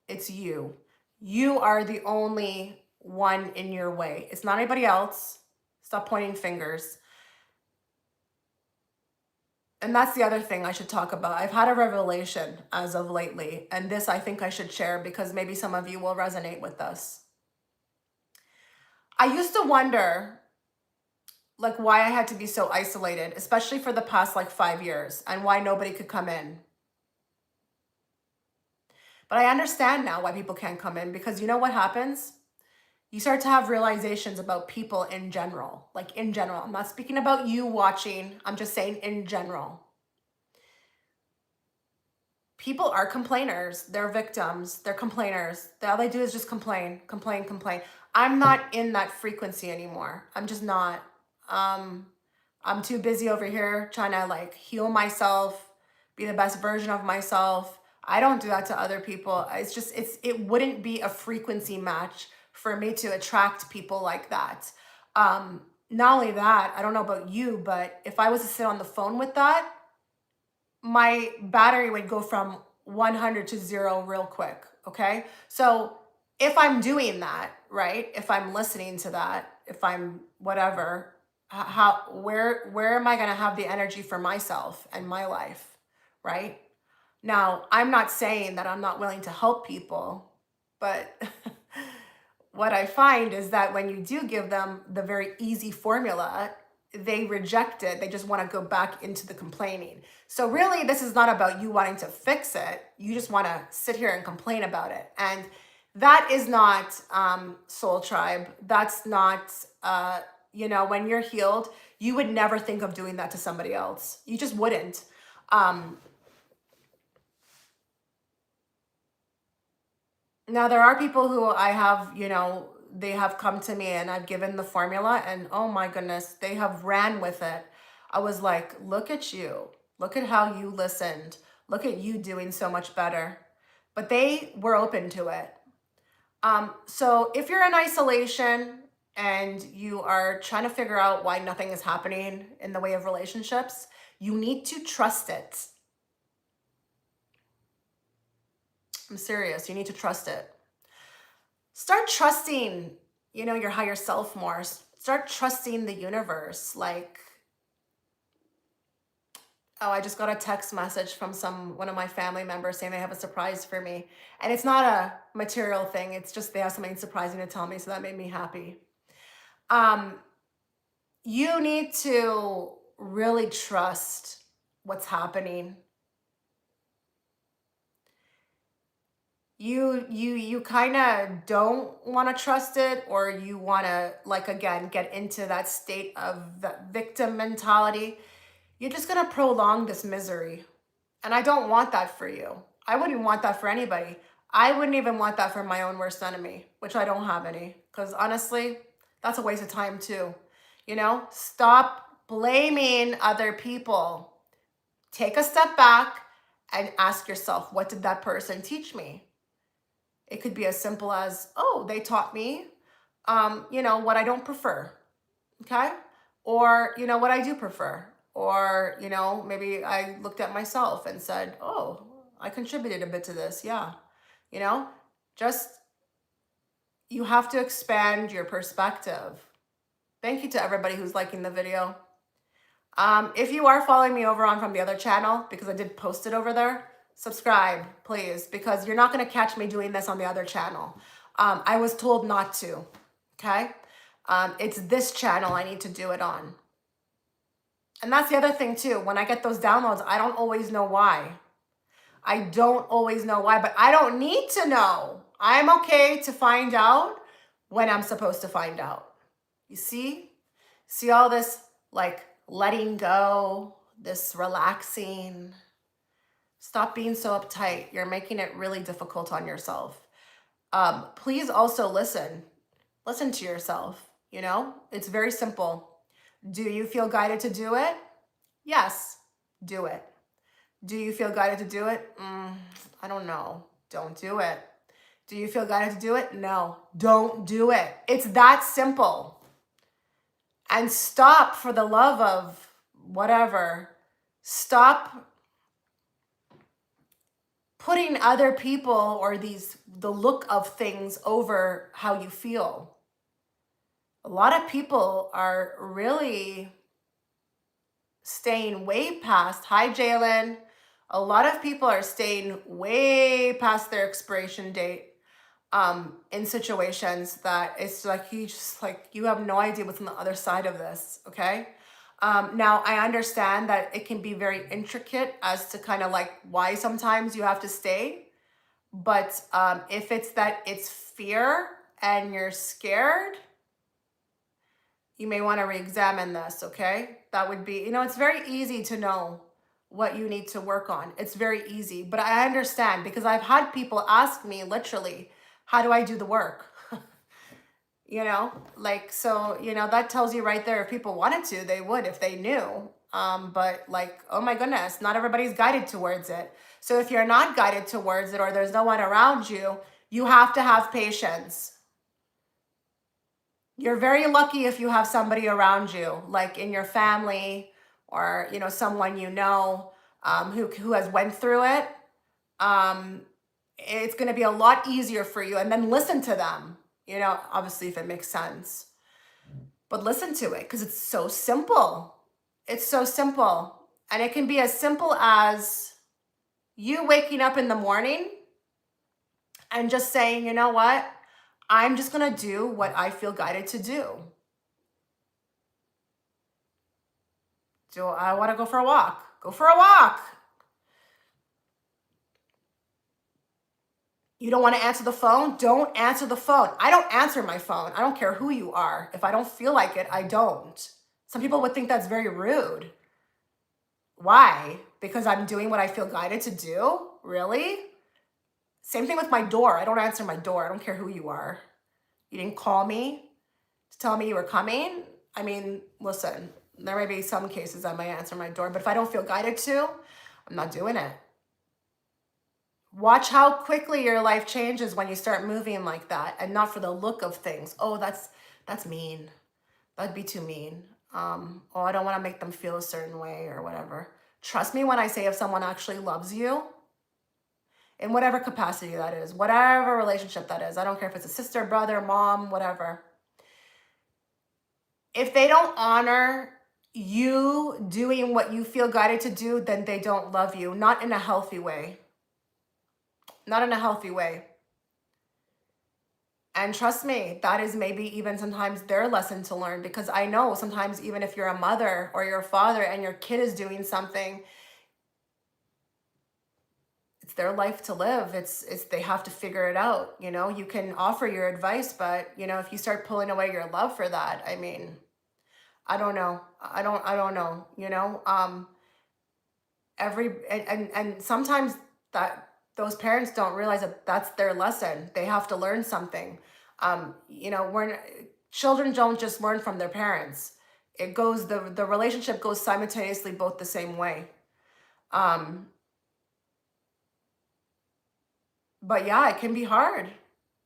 it's you. You are the only one in your way. It's not anybody else. Stop pointing fingers. And that's the other thing I should talk about. I've had a revelation as of lately, and this I think I should share because maybe some of you will resonate with this. I used to wonder like why I had to be so isolated, especially for the past like 5 years, and why nobody could come in. But I understand now why people can't come in because you know what happens? You start to have realizations about people in general, like in general. I'm not speaking about you watching. I'm just saying in general. People are complainers. They're victims. They're complainers. All they do is just complain, complain, complain. I'm not in that frequency anymore. I'm just not. I'm too busy over here trying to like heal myself, be the best version of myself. I don't do that to other people. It wouldn't be a frequency match for me to attract people like that. Not only that, I don't know about you, but if I was to sit on the phone with that, my battery would go from 100 to 0 real quick. Okay. So if I'm doing that, right? If I'm listening to that, if I'm whatever, where am I going to have the energy for myself and my life? Right. Now, I'm not saying that I'm not willing to help people, but what I find is that when you do give them the very easy formula, they reject it. They just want to go back into the complaining. So really, this is not about you wanting to fix it. You just want to sit here and complain about it. And that is not Soul Tribe. That's not, when you're healed, you would never think of doing that to somebody else. You just wouldn't. Now, there are people who I have, they have come to me and I've given the formula, and oh my goodness, they have ran with it. I was like, look at you. Look at how you listened. Look at you doing so much better. But they were open to it. So if you're in isolation and you are trying to figure out why nothing is happening in the way of relationships, you need to trust it. I'm serious. You need to trust it. Start trusting, your higher self more. Start trusting the universe. Like, oh, I just got a text message from one of my family members saying they have a surprise for me. And it's not a material thing. It's just they have something surprising to tell me. So that made me happy. You need to really trust what's happening. You kind of don't want to trust it, or you want to, like, again, get into that state of the victim mentality. You're just going to prolong this misery. And I don't want that for you. I wouldn't want that for anybody. I wouldn't even want that for my own worst enemy, which I don't have any. Because honestly, that's a waste of time too. Stop blaming other people. Take a step back and ask yourself, what did that person teach me? It could be as simple as, oh, they taught me, what I don't prefer. Okay. Or, what I do prefer. Or, maybe I looked at myself and said, oh, I contributed a bit to this. Yeah. Just, you have to expand your perspective. Thank you to everybody who's liking the video. If you are following me over on from the other channel, because I did post it over there, subscribe, please, because you're not going to catch me doing this on the other channel. I was told not to. Okay. It's this channel I need to do it on. And that's the other thing too. When I get those downloads, I don't always know why. I don't always know why, but I don't need to know. I'm okay to find out when I'm supposed to find out. You see all this, like, letting go, this relaxing. Stop being so uptight. You're making it really difficult on yourself. Please also listen to yourself. It's very simple. Do you feel guided to do it? Yes, do it. Do you feel guided to do it? I don't know. Don't do it. Do you feel guided to do it? No, don't do it. It's that simple. And stop, for the love of whatever. Stop putting other people or the look of things over how you feel. A lot of people are really staying way past. Hi, Jalen. A lot of people are staying way past their expiration date in situations that it's like you have no idea what's on the other side of this. Okay. Now I understand that it can be very intricate as to kind of like why sometimes you have to stay. But if it's fear and you're scared, you may want to re-examine this, okay? That would be, it's very easy to know what you need to work on. It's very easy, but I understand because I've had people ask me literally, how do I do the work? So, that tells you right there, if people wanted to, they would if they knew. But like, oh my goodness, not everybody's guided towards it. So if you're not guided towards it or there's no one around you, you have to have patience. You're very lucky if you have somebody around you, like in your family or, someone who has went through it. It's going to be a lot easier for you. And then listen to them, obviously if it makes sense. But listen to it because it's so simple. It's so simple. And it can be as simple as you waking up in the morning and just saying, you know what? I'm just gonna do what I feel guided to do. Do I want to go for a walk? Go for a walk. You don't want to answer the phone? Don't answer the phone. I don't answer my phone. I don't care who you are. If I don't feel like it, I don't. Some people would think that's very rude. Why? Because I'm doing what I feel guided to do? Really? Same thing with my door. I don't answer my door. I don't care who you are. You didn't call me to tell me you were coming. I mean, listen, there may be some cases I might answer my door, but if I don't feel guided to, I'm not doing it. Watch how quickly your life changes when you start moving like that, and not for the look of things. Oh, that's mean. That'd be too mean. Oh, I don't want to make them feel a certain way or whatever. Trust me when I say if someone actually loves you, in whatever capacity that is, whatever relationship that is, I don't care if it's a sister, brother, mom, whatever. If they don't honor you doing what you feel guided to do, then they don't love you. Not in a healthy way. Not in a healthy way. And trust me, that is maybe even sometimes their lesson to learn, because I know sometimes even if you're a mother or you're a father and your kid is doing something, it's their life to live. It's they have to figure it out. You know, you can offer your advice, but you know, if you start pulling away your love for that, I mean, I don't know. I don't know, you know. And sometimes that those parents don't realize that that's their lesson. They have to learn something. You know, children don't just learn from their parents. It goes the relationship goes simultaneously both the same way. But yeah, it can be hard.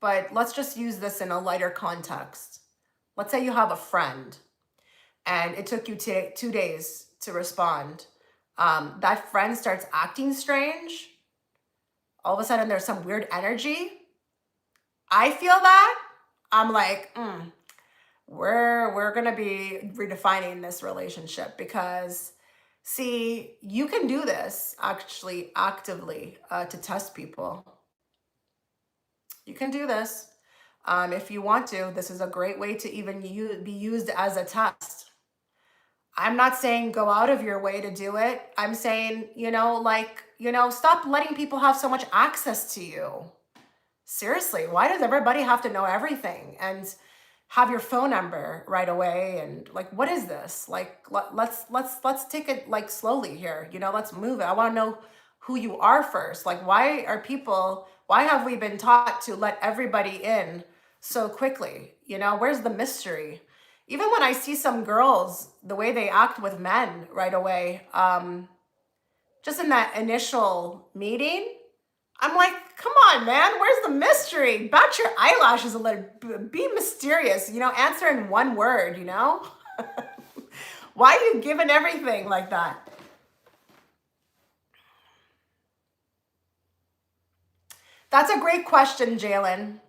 But let's just use this in a lighter context. Let's say you have a friend and it took you 2 days to respond. That friend starts acting strange. All of a sudden there's some weird energy. I feel that. I'm like, we're gonna be redefining this relationship, because see, you can do this actually actively to test people. You can do this. If you want to, this is a great way to even be used as a test. I'm not saying go out of your way to do it. I'm saying, you know, like, you know, stop letting people have so much access to you. Seriously, why does everybody have to know everything and have your phone number right away? And like, what is this? Like, let's take it like slowly here. You know, let's move it. I want to know who you are first. Like, why have we been taught to let everybody in so quickly? You know, where's the mystery? Even when I see some girls, the way they act with men right away, just in that initial meeting, I'm like, come on, man, where's the mystery? Bat your eyelashes a little, be mysterious, you know, answer in one word, you know? Why are you giving everything like that? That's a great question, Jalen.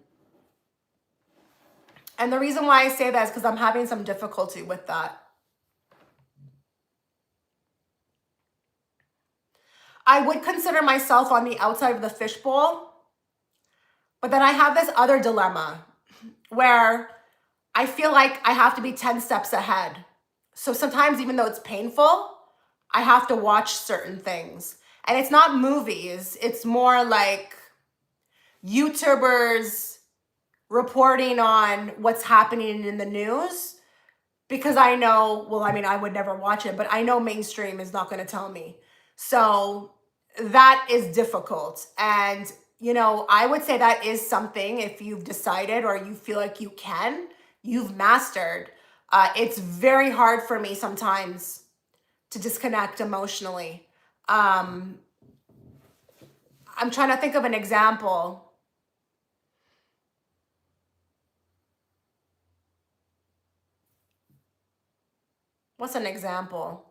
And the reason why I say that is because I'm having some difficulty with that. I would consider myself on the outside of the fishbowl, but then I have this other dilemma where I feel like I have to be 10 steps ahead. So sometimes, even though it's painful, I have to watch certain things. And it's not movies, it's more like YouTubers reporting on what's happening in the news, because I know, well, I mean, I would never watch it, but I know mainstream is not going to tell me. So that is difficult. And, you know, I would say that is something, if you've decided or you feel like you can, you've mastered. It's very hard for me sometimes to disconnect emotionally. I'm trying to think of an example. What's an example?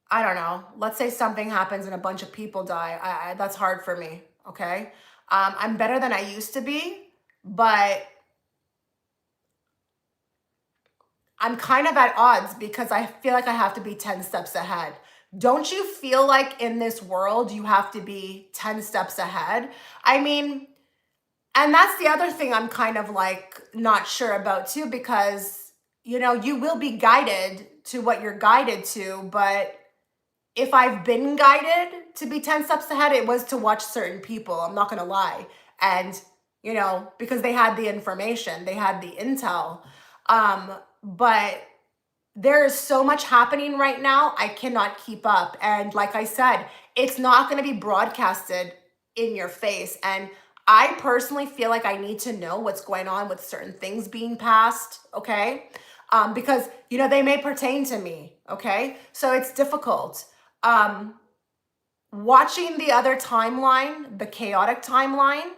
I don't know. Let's say something happens and a bunch of people die. That's hard for me. Okay. I'm better than I used to be, but I'm kind of at odds because I feel like I have to be 10 steps ahead. Don't you feel like in this world you have to be 10 steps ahead? I mean, And that's the other thing I'm kind of like not sure about too, because, you know, you will be guided to what you're guided to. But if I've been guided to be 10 steps ahead, it was to watch certain people. I'm not going to lie. And, you know, because they had the information, they had the intel. But there is so much happening right now. I cannot keep up. And like I said, it's not going to be broadcasted in your face. And I personally feel like I need to know what's going on with certain things being passed. Okay. Because, you know, they may pertain to me. Okay. So it's difficult. Watching the other timeline, the chaotic timeline,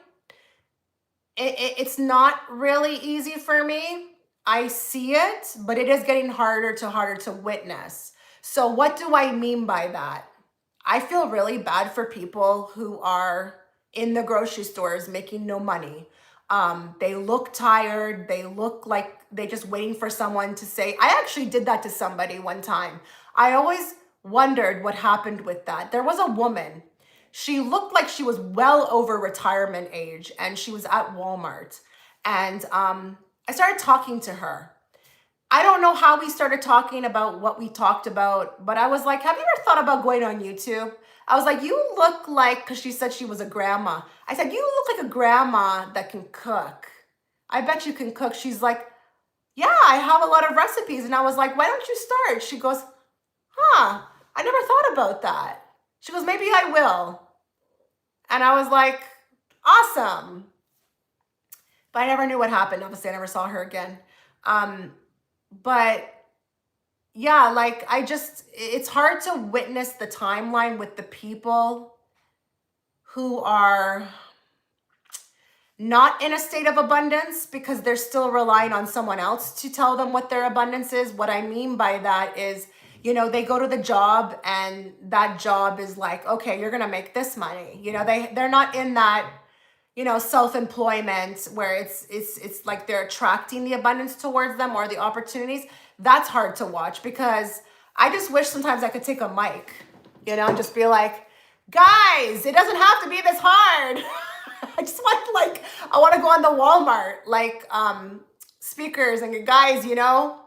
it's not really easy for me. I see it, but it is getting harder to witness. So what do I mean by that? I feel really bad for people who are in the grocery stores making no money. They look tired. They look like they just waiting for someone to say, I actually did that to somebody one time. I always wondered what happened with that. There was a woman. She looked like she was well over retirement age, and she was at Walmart. And I started talking to her. I don't know how we started talking about what we talked about, but I was like, have you ever thought about going on YouTube? I was like, you look like, because she said she was a grandma. I said, you look like a grandma that can cook. I bet you can cook. She's like, yeah, I have a lot of recipes. And I was like, why don't you start? She goes, huh, I never thought about that. She goes, maybe I will. And I was like, awesome. But I never knew what happened. Obviously, I never saw her again. But yeah, like it's hard to witness the timeline with the people who are not in a state of abundance because they're still relying on someone else to tell them what their abundance is. What I mean by that is, you know, they go to the job and that job is like, okay, you're going to make this money. You know, they're not in that, you know, self-employment where it's like they're attracting the abundance towards them or the opportunities. That's hard to watch because I just wish sometimes I could take a mic, you know, and just be like, guys, it doesn't have to be this hard. I just want I want to go on the Walmart, speakers and guys, you know,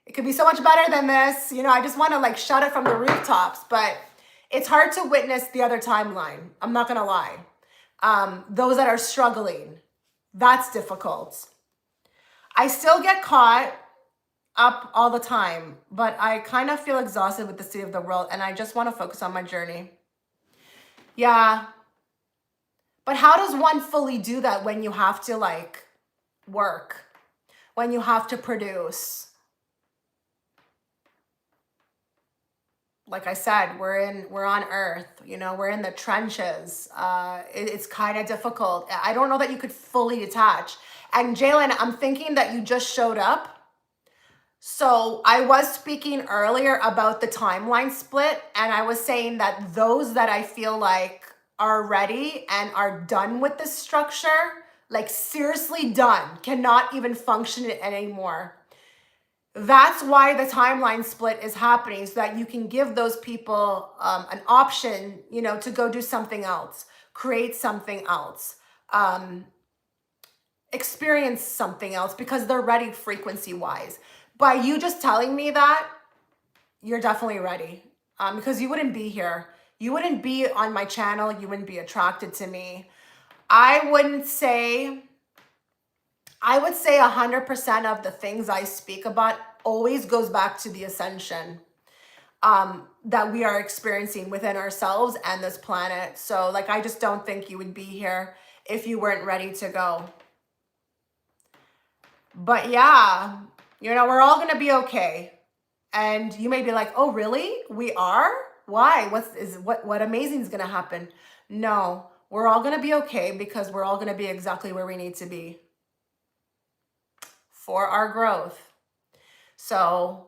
it could be so much better than this. You know, I just want to shout it from the rooftops, but it's hard to witness the other timeline. I'm not going to lie. Those that are struggling, that's difficult. I still get caught up all the time, but I kind of feel exhausted with the state of the world and I just want to focus on my journey. Yeah. But how does one fully do that when you have to work, when you have to produce? Like I said, we're on Earth, you know, we're in the trenches. It's kind of difficult. I don't know that you could fully detach. And Jalen, I'm thinking that you just showed up. So I was speaking earlier about the timeline split, and I was saying that those that I feel like are ready and are done with this structure, like seriously done, cannot even function it anymore. That's why the timeline split is happening, so that you can give those people an option, you know, to go do something else, create something else, experience something else because they're ready frequency wise. By you just telling me that, you're definitely ready, because you wouldn't be here. You wouldn't be on my channel. You wouldn't be attracted to me. I would say 100% of the things I speak about always goes back to the ascension that we are experiencing within ourselves and this planet. So I just don't think you would be here if you weren't ready to go. But yeah, you know, we're all going to be okay. And you may be like, oh, really? We are? Why? What amazing is going to happen? No, we're all going to be okay because we're all going to be exactly where we need to be for our growth. So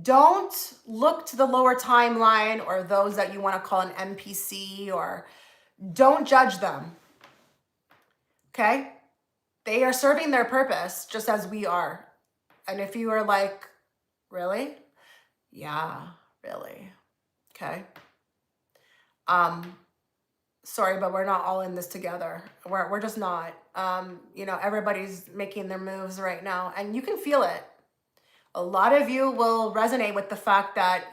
don't look to the lower timeline or those that you want to call an NPC, or don't judge them. Okay? They are serving their purpose just as we are. And if you are like, really? Yeah, really. Okay. sorry, but we're not all in this together. We're just not. Everybody's making their moves right now, and you can feel it. A lot of you will resonate with the fact that,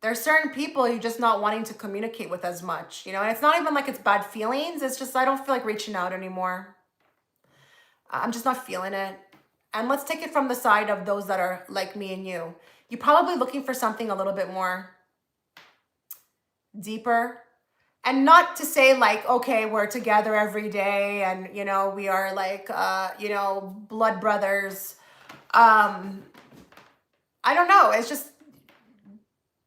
there's certain people you're just not wanting to communicate with as much, and it's not even like it's bad feelings. It's just, I don't feel like reaching out anymore. I'm just not feeling it. And let's take it from the side of those that are like me and you. You're probably looking for something a little bit more deeper. And not to say like, okay, we're together every day and, we are like, blood brothers. I don't know. It's just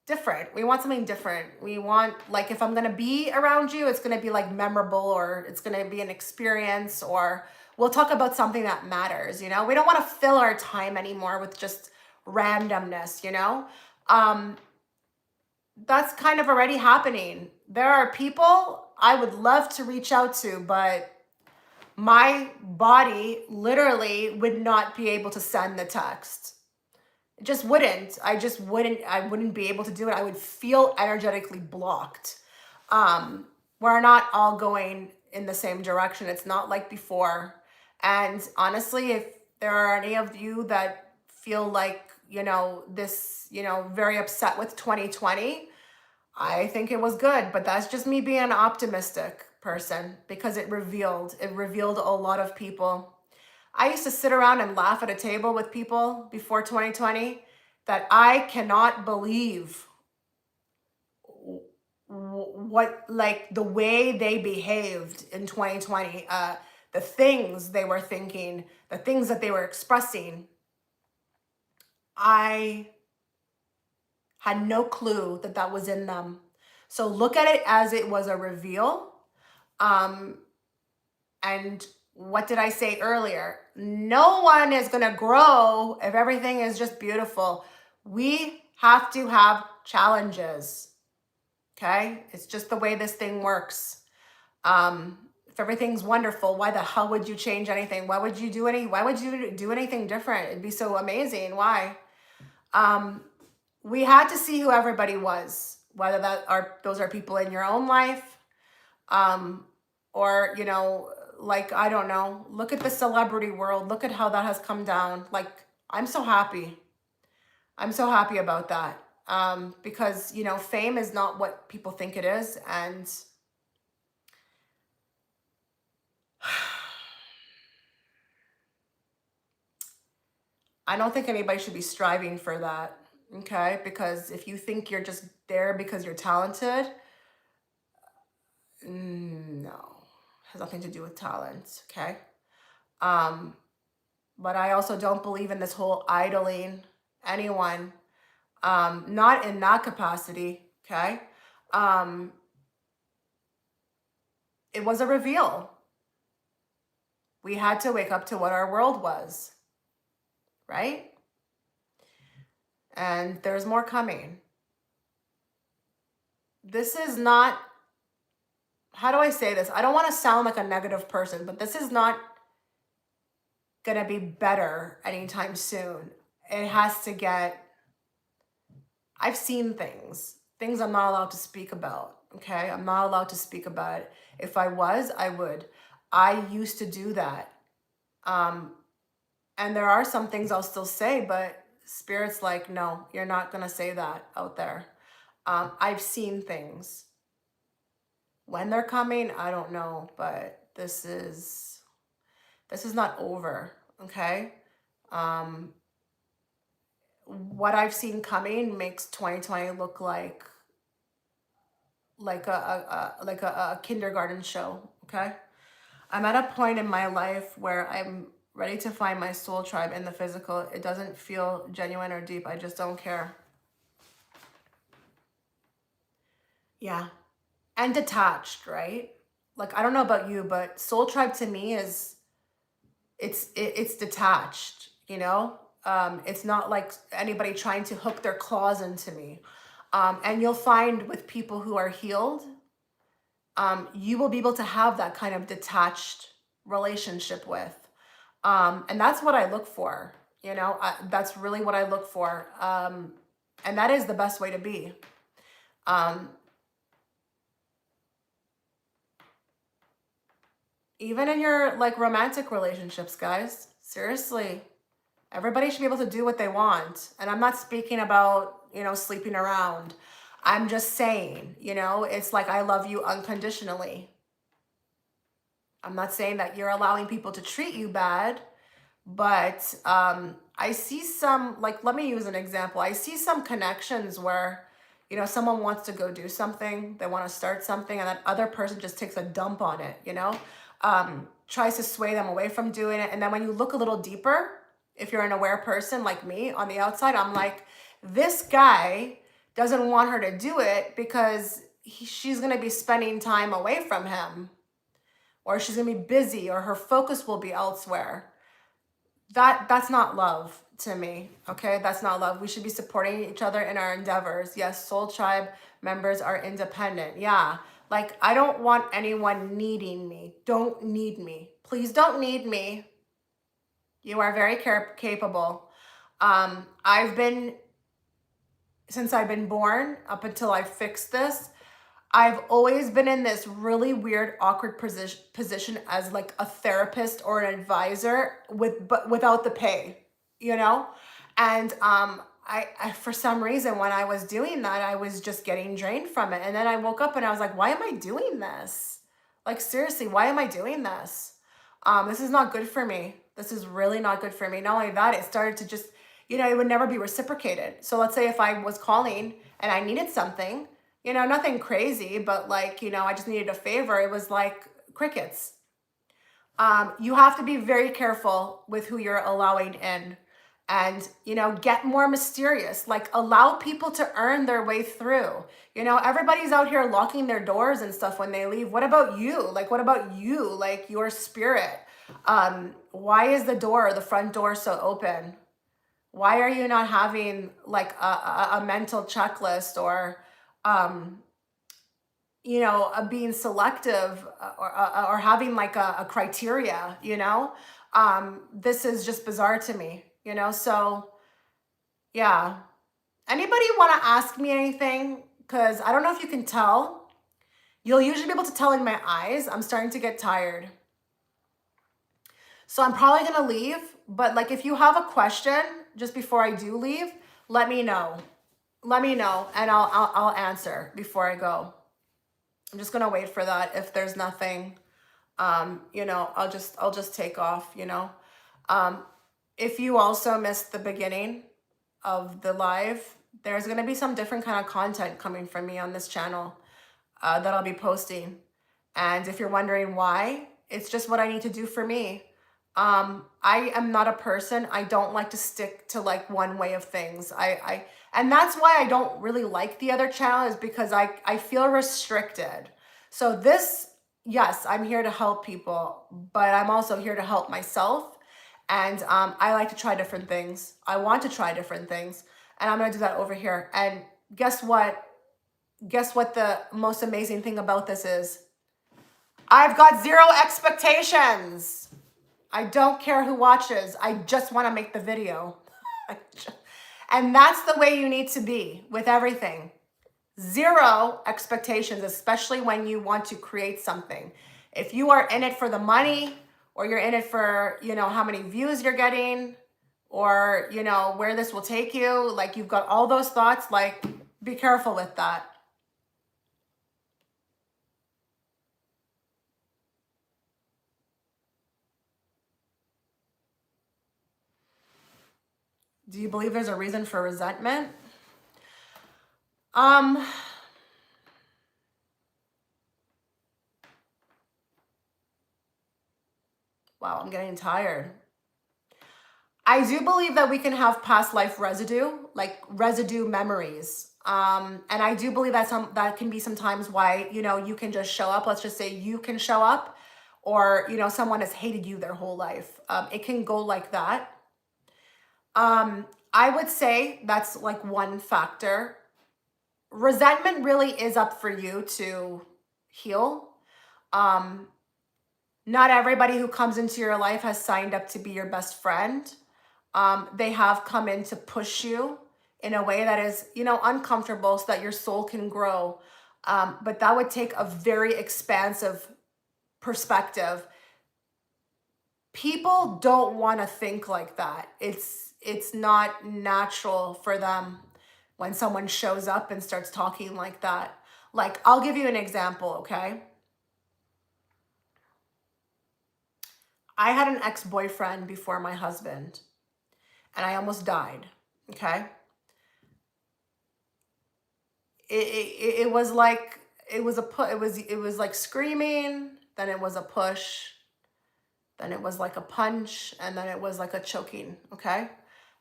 different. We want something different. We want, like, if I'm going to be around you, it's going to be like memorable, or it's going to be an experience, or we'll talk about something that matters. We don't want to fill our time anymore with just randomness, that's kind of already happening. There are people I would love to reach out to, but my body literally would not be able to send the text. It just wouldn't. I wouldn't be able to do it. I would feel energetically blocked. We're not all going in the same direction. It's not like before. And honestly, if there are any of you that feel like, this, very upset with 2020, I think it was good, but that's just me being an optimistic person, because it revealed a lot of people. I used to sit around and laugh at a table with people before 2020 that I cannot believe what, like, the way they behaved in 2020, the things they were thinking, the things that they were expressing. I had no clue that that was in them. So look at it as it was a reveal. And what did I say earlier? No one is going to grow if everything is just beautiful. We have to have challenges. Okay? It's just the way this thing works. If everything's wonderful, why the hell would you change anything? Why would you do anything different? It'd be so amazing. Why? We had to see who everybody was, whether those are people in your own life, or, like, I don't know, look at the celebrity world. Look at how that has come down. Like, I'm so happy. I'm so happy about that. Because, fame is not what people think it is. And I don't think anybody should be striving for that. Okay? Because if you think you're just there because you're talented, no. Has nothing to do with talent, okay? But I also don't believe in this whole idling anyone, not in that capacity, okay? It was a reveal. We had to wake up to what our world was, right? And there's more coming. This is not, how do I say this? I don't want to sound like a negative person, but this is not going to be better anytime soon. It has to get, I've seen things I'm not allowed to speak about, okay? I'm not allowed to speak about it. If I was, I would. I used to do that. And there are some things I'll still say, but Spirit's like, no, you're not going to say that out there. I've seen things. When they're coming, I don't know, but this is not over, okay? What I've seen coming makes 2020 look like a kindergarten show, okay? I'm at a point in my life where I'm ready to find my soul tribe in the physical. It doesn't feel genuine or deep. I just don't care. Yeah. And detached, right? Like, I don't know about you, but soul tribe to me is, it's detached, it's not like anybody trying to hook their claws into me. And you'll find with people who are healed, you will be able to have that kind of detached relationship with. And that's what I look for, that's really what I look for. And that is the best way to be. Um, even in your like romantic relationships, guys, seriously, everybody should be able to do what they want. And I'm not speaking about, sleeping around. I'm just saying, it's like I love you unconditionally. I'm not saying that you're allowing people to treat you bad, but I see some, like, let me use an example. I see some connections where, someone wants to go do something, they want to start something, and that other person just takes a dump on it, tries to sway them away from doing it. And then when you look a little deeper, if you're an aware person like me on the outside, I'm like, this guy doesn't want her to do it because she's going to be spending time away from him, or she's going to be busy, or her focus will be elsewhere. That's not love to me. Okay, that's not love. We should be supporting each other in our endeavors. Yes, Soul Tribe members are independent. Yeah, like I don't want anyone needing me. Don't need me. Please don't need me. You are very capable. Since I've been born up until I fixed this, I've always been in this really weird, awkward position as like a therapist or an advisor but without the pay, And I for some reason when I was doing that, I was just getting drained from it. And then I woke up and I was like, why am I doing this? Like seriously, why am I doing this? This is not good for me. This is really not good for me. Not only that, it started to just, it would never be reciprocated. So let's say if I was calling and I needed something, nothing crazy, but like, I just needed a favor. It was like crickets. You have to be very careful with who you're allowing in and, get more mysterious, like allow people to earn their way through. Everybody's out here locking their doors and stuff when they leave. What about you? Like, what about you? Like your spirit? Why is the front door so open? Why are you not having like a mental checklist or, being selective or having like a criteria, this is just bizarre to me, so yeah. Anybody want to ask me anything? Because I don't know if you can tell. You'll usually be able to tell in my eyes. I'm starting to get tired. So I'm probably going to leave. But like if you have a question just before I do leave, let me know. Let me know and I'll answer before I go. I'm just gonna wait for that. If there's nothing, I'll just take off, If you also missed the beginning of the live, there's gonna be some different kind of content coming from me on this channel that I'll be posting. And if you're wondering why, it's just what I need to do for me. I am not a person. I don't like to stick to like one way of things. And that's why I don't really like the other channel, is because I feel restricted. So this, yes, I'm here to help people, but I'm also here to help myself. And I like to try different things. I want to try different things. And I'm going to do that over here. And guess what? Guess what the most amazing thing about this is? I've got zero expectations. I don't care who watches. I just want to make the video. And that's the way you need to be with everything. Zero expectations, especially when you want to create something. If you are in it for the money, or you're in it for, how many views you're getting, or, where this will take you, like you've got all those thoughts, like be careful with that. Do you believe there's a reason for resentment? Wow, I'm getting tired. I do believe that we can have past life residue, like residue memories. And I do believe that can be sometimes why, you can just show up. Let's just say you can show up, or, someone has hated you their whole life. It can go like that. I would say that's like one factor. Resentment really is up for you to heal. Not everybody who comes into your life has signed up to be your best friend. They have come in to push you in a way that is, uncomfortable so that your soul can grow. But that would take a very expansive perspective. People don't want to think like that. It's not natural for them when someone shows up and starts talking like that. Like, I'll give you an example, okay? I had an ex-boyfriend before my husband, and I almost died, okay? It was like it was like screaming, then it was a push, then it was like a punch, and then it was like a choking, okay?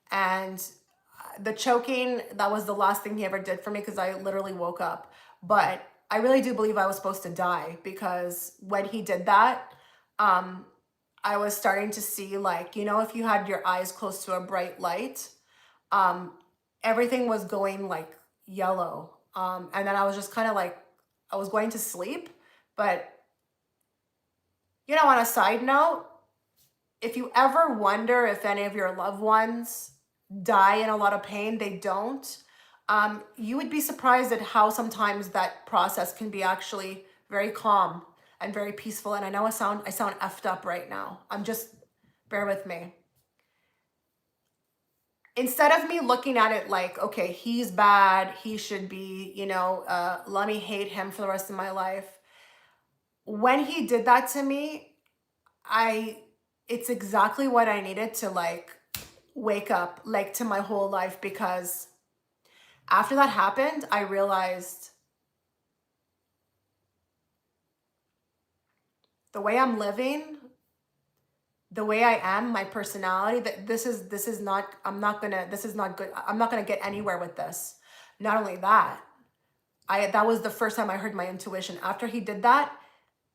And the choking, that was the last thing he ever did for me because I literally woke up. But I really do believe I was supposed to die because when he did that, um, I was starting to see, like, if you had your eyes close to a bright light, um, everything was going like yellow. And then I was just kind of like, I was going to sleep. But, on a side note, if you ever wonder if any of your loved ones die in a lot of pain, they don't. You would be surprised at how sometimes that process can be actually very calm and very peaceful. And I know I sound effed up right now. Bear with me. Instead of me looking at it like, okay, he's bad, he should be, let me hate him for the rest of my life. When he did that to me, it's exactly what I needed to, like, wake up, like, to my whole life, because after that happened, I realized the way I'm living, the way I am, my personality, that this is not, this is not good. I'm not gonna get anywhere with this. Not only that, that was the first time I heard my intuition. After he did that,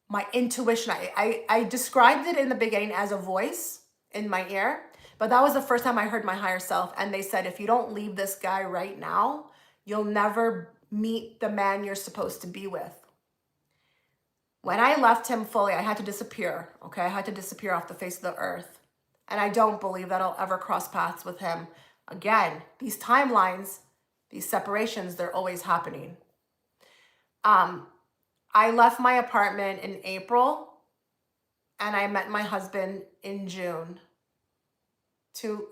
my intuition, I described it in the beginning as a voice in my ear, but that was the first time I heard my higher self. And they said, if you don't leave this guy right now, you'll never meet the man you're supposed to be with. When I left him fully, I had to disappear, okay? I had to disappear off the face of the earth. And I don't believe that I'll ever cross paths with him again. These timelines, these separations, they're always happening. I left my apartment in April and I met my husband in June.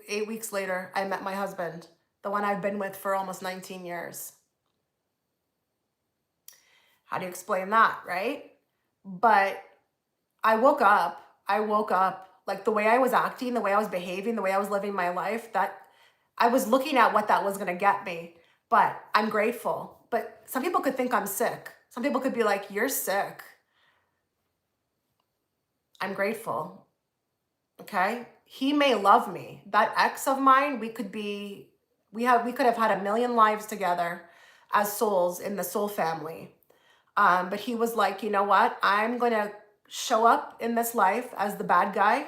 8 weeks later, I met my husband, the one I've been with for almost 19 years. How do you explain that, right? But I woke up, like, the way I was acting, the way I was behaving, the way I was living my life, that I was looking at what that was going to get me. But I'm grateful. But some people could think I'm sick. Some people could be like, you're sick. I'm grateful. Okay? He may love me. That ex of mine, we could have had a million lives together as souls in the soul family. But he was like, you know what? I'm going to show up in this life as the bad guy.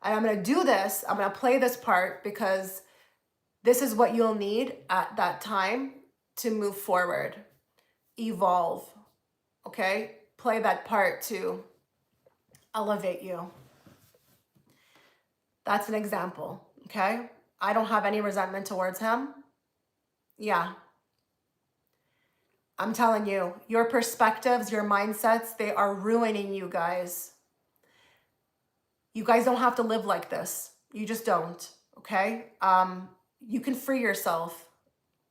And I'm going to do this. I'm going to play this part because this is what you'll need at that time to move forward, evolve. Okay? Play that part to elevate you. That's an example. Okay? I don't have any resentment towards him. Yeah. I'm telling you, your perspectives, your mindsets, they are ruining you guys. You guys don't have to live like this. You just don't, okay? You can free yourself.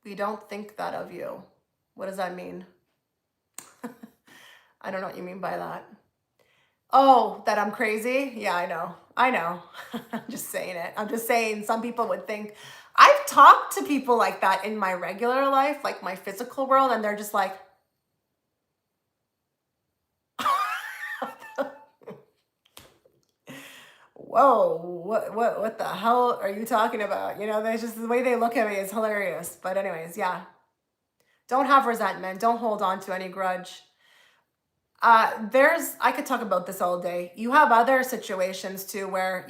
We don't think that of you. What does that mean? I don't know what you mean by that. Oh, that I'm crazy? Yeah, I know. I'm just saying it. I'm just saying some people would think. I've talked to people like that in my regular life, like my physical world, and they're just like, whoa, what the hell are you talking about? There's just the way they look at me is hilarious. But anyways, yeah. Don't have resentment. Don't hold on to any grudge. I could talk about this all day. You have other situations too where,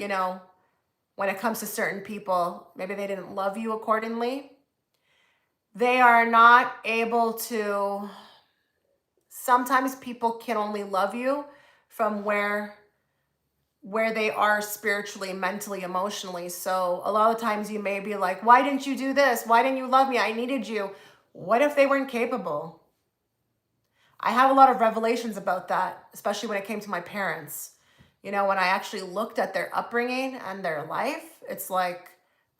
when it comes to certain people, maybe they didn't love you accordingly. They are not able to, sometimes people can only love you from where where they are spiritually, mentally, emotionally. So a lot of times you may be like, why didn't you do this? Why didn't you love me? I needed you. What if they weren't capable? I have a lot of revelations about that, especially when it came to my parents. You know, when I actually looked at their upbringing and their life, it's like,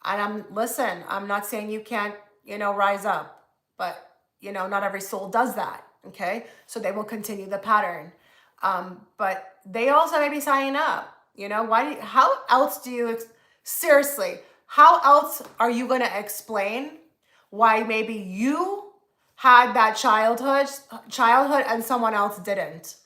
and listen, I'm not saying you can't, rise up, but, not every soul does that. Okay. So they will continue the pattern. But they also may be signing up, how else do you, seriously, how else are you going to explain why maybe you had that childhood and someone else didn't?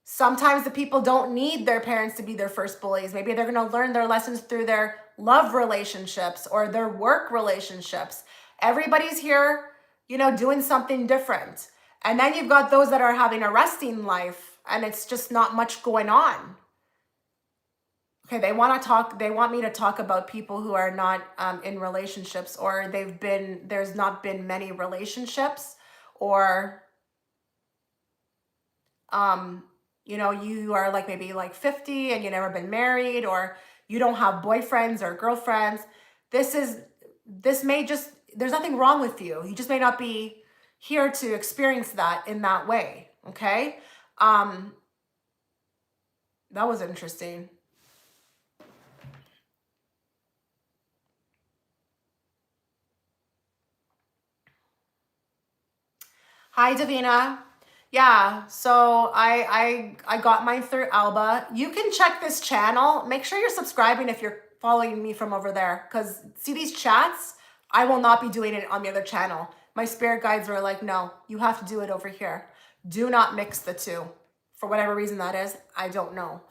Sometimes the people don't need their parents to be their first bullies. Maybe they're going to learn their lessons through their love relationships or their work relationships. Everybody's here, doing something different. And then you've got those that are having a resting life and it's just not much going on. Okay, they want me to talk about people who are not in relationships, or there's not been many relationships, or you are like maybe like 50 and you never been married, or you don't have boyfriends or girlfriends. There's nothing wrong with you. You just may not be here to experience that in that way. Okay. That was interesting. Hi, Davina. Yeah, so I got mine through Alba. You can check this channel. Make sure you're subscribing if you're following me from over there, because see these chats? I will not be doing it on the other channel. My spirit guides were like, no, you have to do it over here. Do not mix the two. For whatever reason that is, I don't know.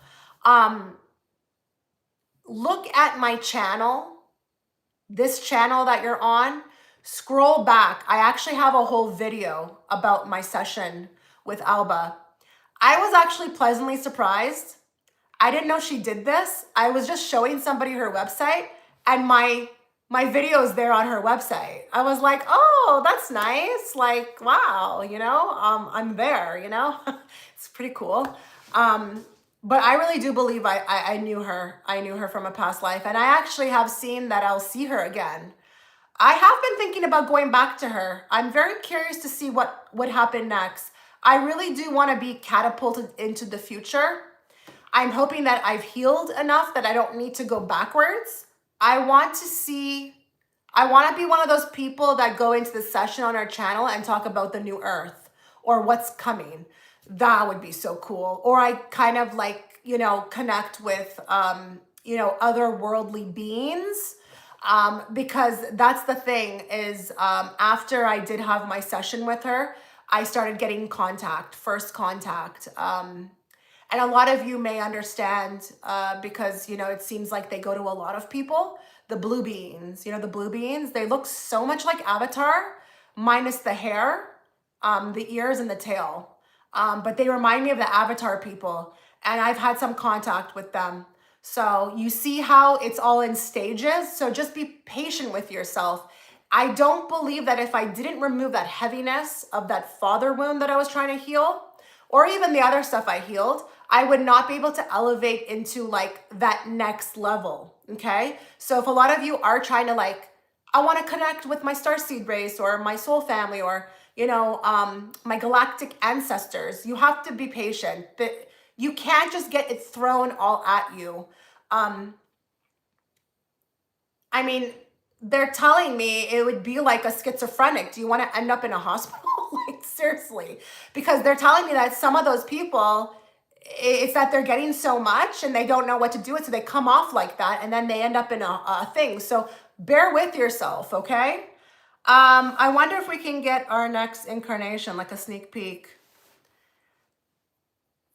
Look at my channel, this channel that you're on. Scroll back. I actually have a whole video about my session with Alba. I was actually pleasantly surprised. I didn't know she did this. I was just showing somebody her website and my video is there on her website. I was like, oh, that's nice. Like, wow, I'm there, it's pretty cool. But I really do believe I knew her. I knew her from a past life. And I actually have seen that I'll see her again. I have been thinking about going back to her. I'm very curious to see what would happen next. I really do want to be catapulted into the future. I'm hoping that I've healed enough that I don't need to go backwards. I want to be one of those people that go into the session on our channel and talk about the new earth or what's coming. That would be so cool. Or I kind of like, connect with, otherworldly beings. Because that's the thing is, after I did have my session with her, I started getting first contact. And a lot of you may understand, because, it seems like they go to a lot of people, the blue beings, they look so much like Avatar, minus the hair, the ears and the tail. But they remind me of the Avatar people, and I've had some contact with them. So you see how it's all in stages. So just be patient with yourself. I don't believe that if I didn't remove that heaviness of that father wound that I was trying to heal, or even the other stuff I healed, I would not be able to elevate into like that next level. Okay. So if a lot of you are trying to I want to connect with my starseed race or my soul family, or, my galactic ancestors, you have to be patient. You can't just get it thrown all at you. I mean, they're telling me it would be like a schizophrenic. Do you want to end up in a hospital? Like, seriously, because they're telling me that some of those people, it's that they're getting so much and they don't know what to do with it. So they come off like that and then they end up in a thing. So bear with yourself. Okay. I wonder if we can get our next incarnation, like a sneak peek.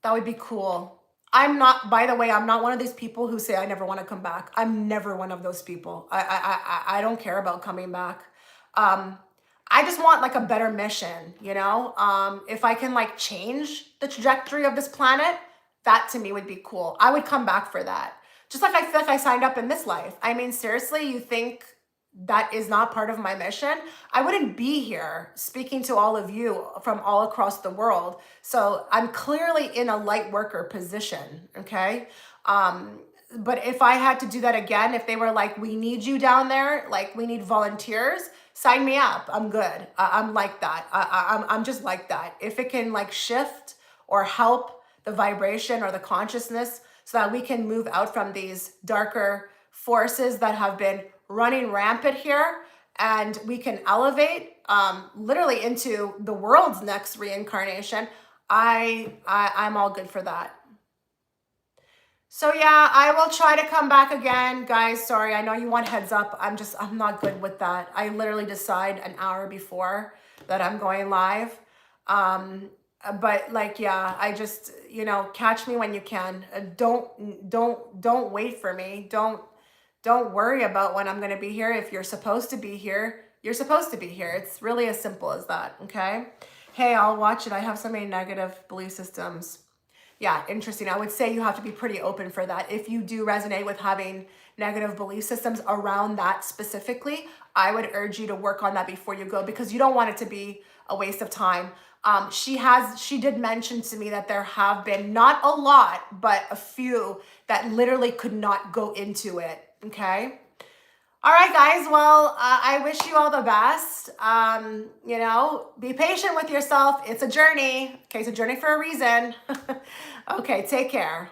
That would be cool. By the way, I'm not one of these people who say I never want to come back. I'm never one of those people. I don't care about coming back. I just want like a better mission, if I can like change the trajectory of this planet, that to me would be cool. I would come back for that. Just like I feel like I signed up in this life. I mean, seriously, you think that is not part of my mission, I wouldn't be here speaking to all of you from all across the world. So I'm clearly in a light worker position, okay? But if I had to do that again, if they were like, we need you down there, like we need volunteers, sign me up. I'm good. I'm like that. I'm just like that. If it can like shift or help the vibration or the consciousness so that we can move out from these darker forces that have been running rampant here, and we can elevate literally into the world's next reincarnation, I'm all good for that. So yeah, I will try to come back again, guys. Sorry, I know you want heads up. I'm not good with that. I literally decide an hour before that I'm going live. But like, yeah, I just, catch me when you can. Don't wait for me. Don't worry about when I'm going to be here. If you're supposed to be here, you're supposed to be here. It's really as simple as that. Okay. Hey, I'll watch it. I have so many negative belief systems. Yeah, interesting. I would say you have to be pretty open for that. If you do resonate with having negative belief systems around that specifically, I would urge you to work on that before you go, because you don't want it to be a waste of time. She did mention to me that there have been not a lot, but a few that literally could not go into it. Okay. All right, guys. Well, I wish you all the best. Be patient with yourself. It's a journey. Okay, it's a journey for a reason. Okay, take care.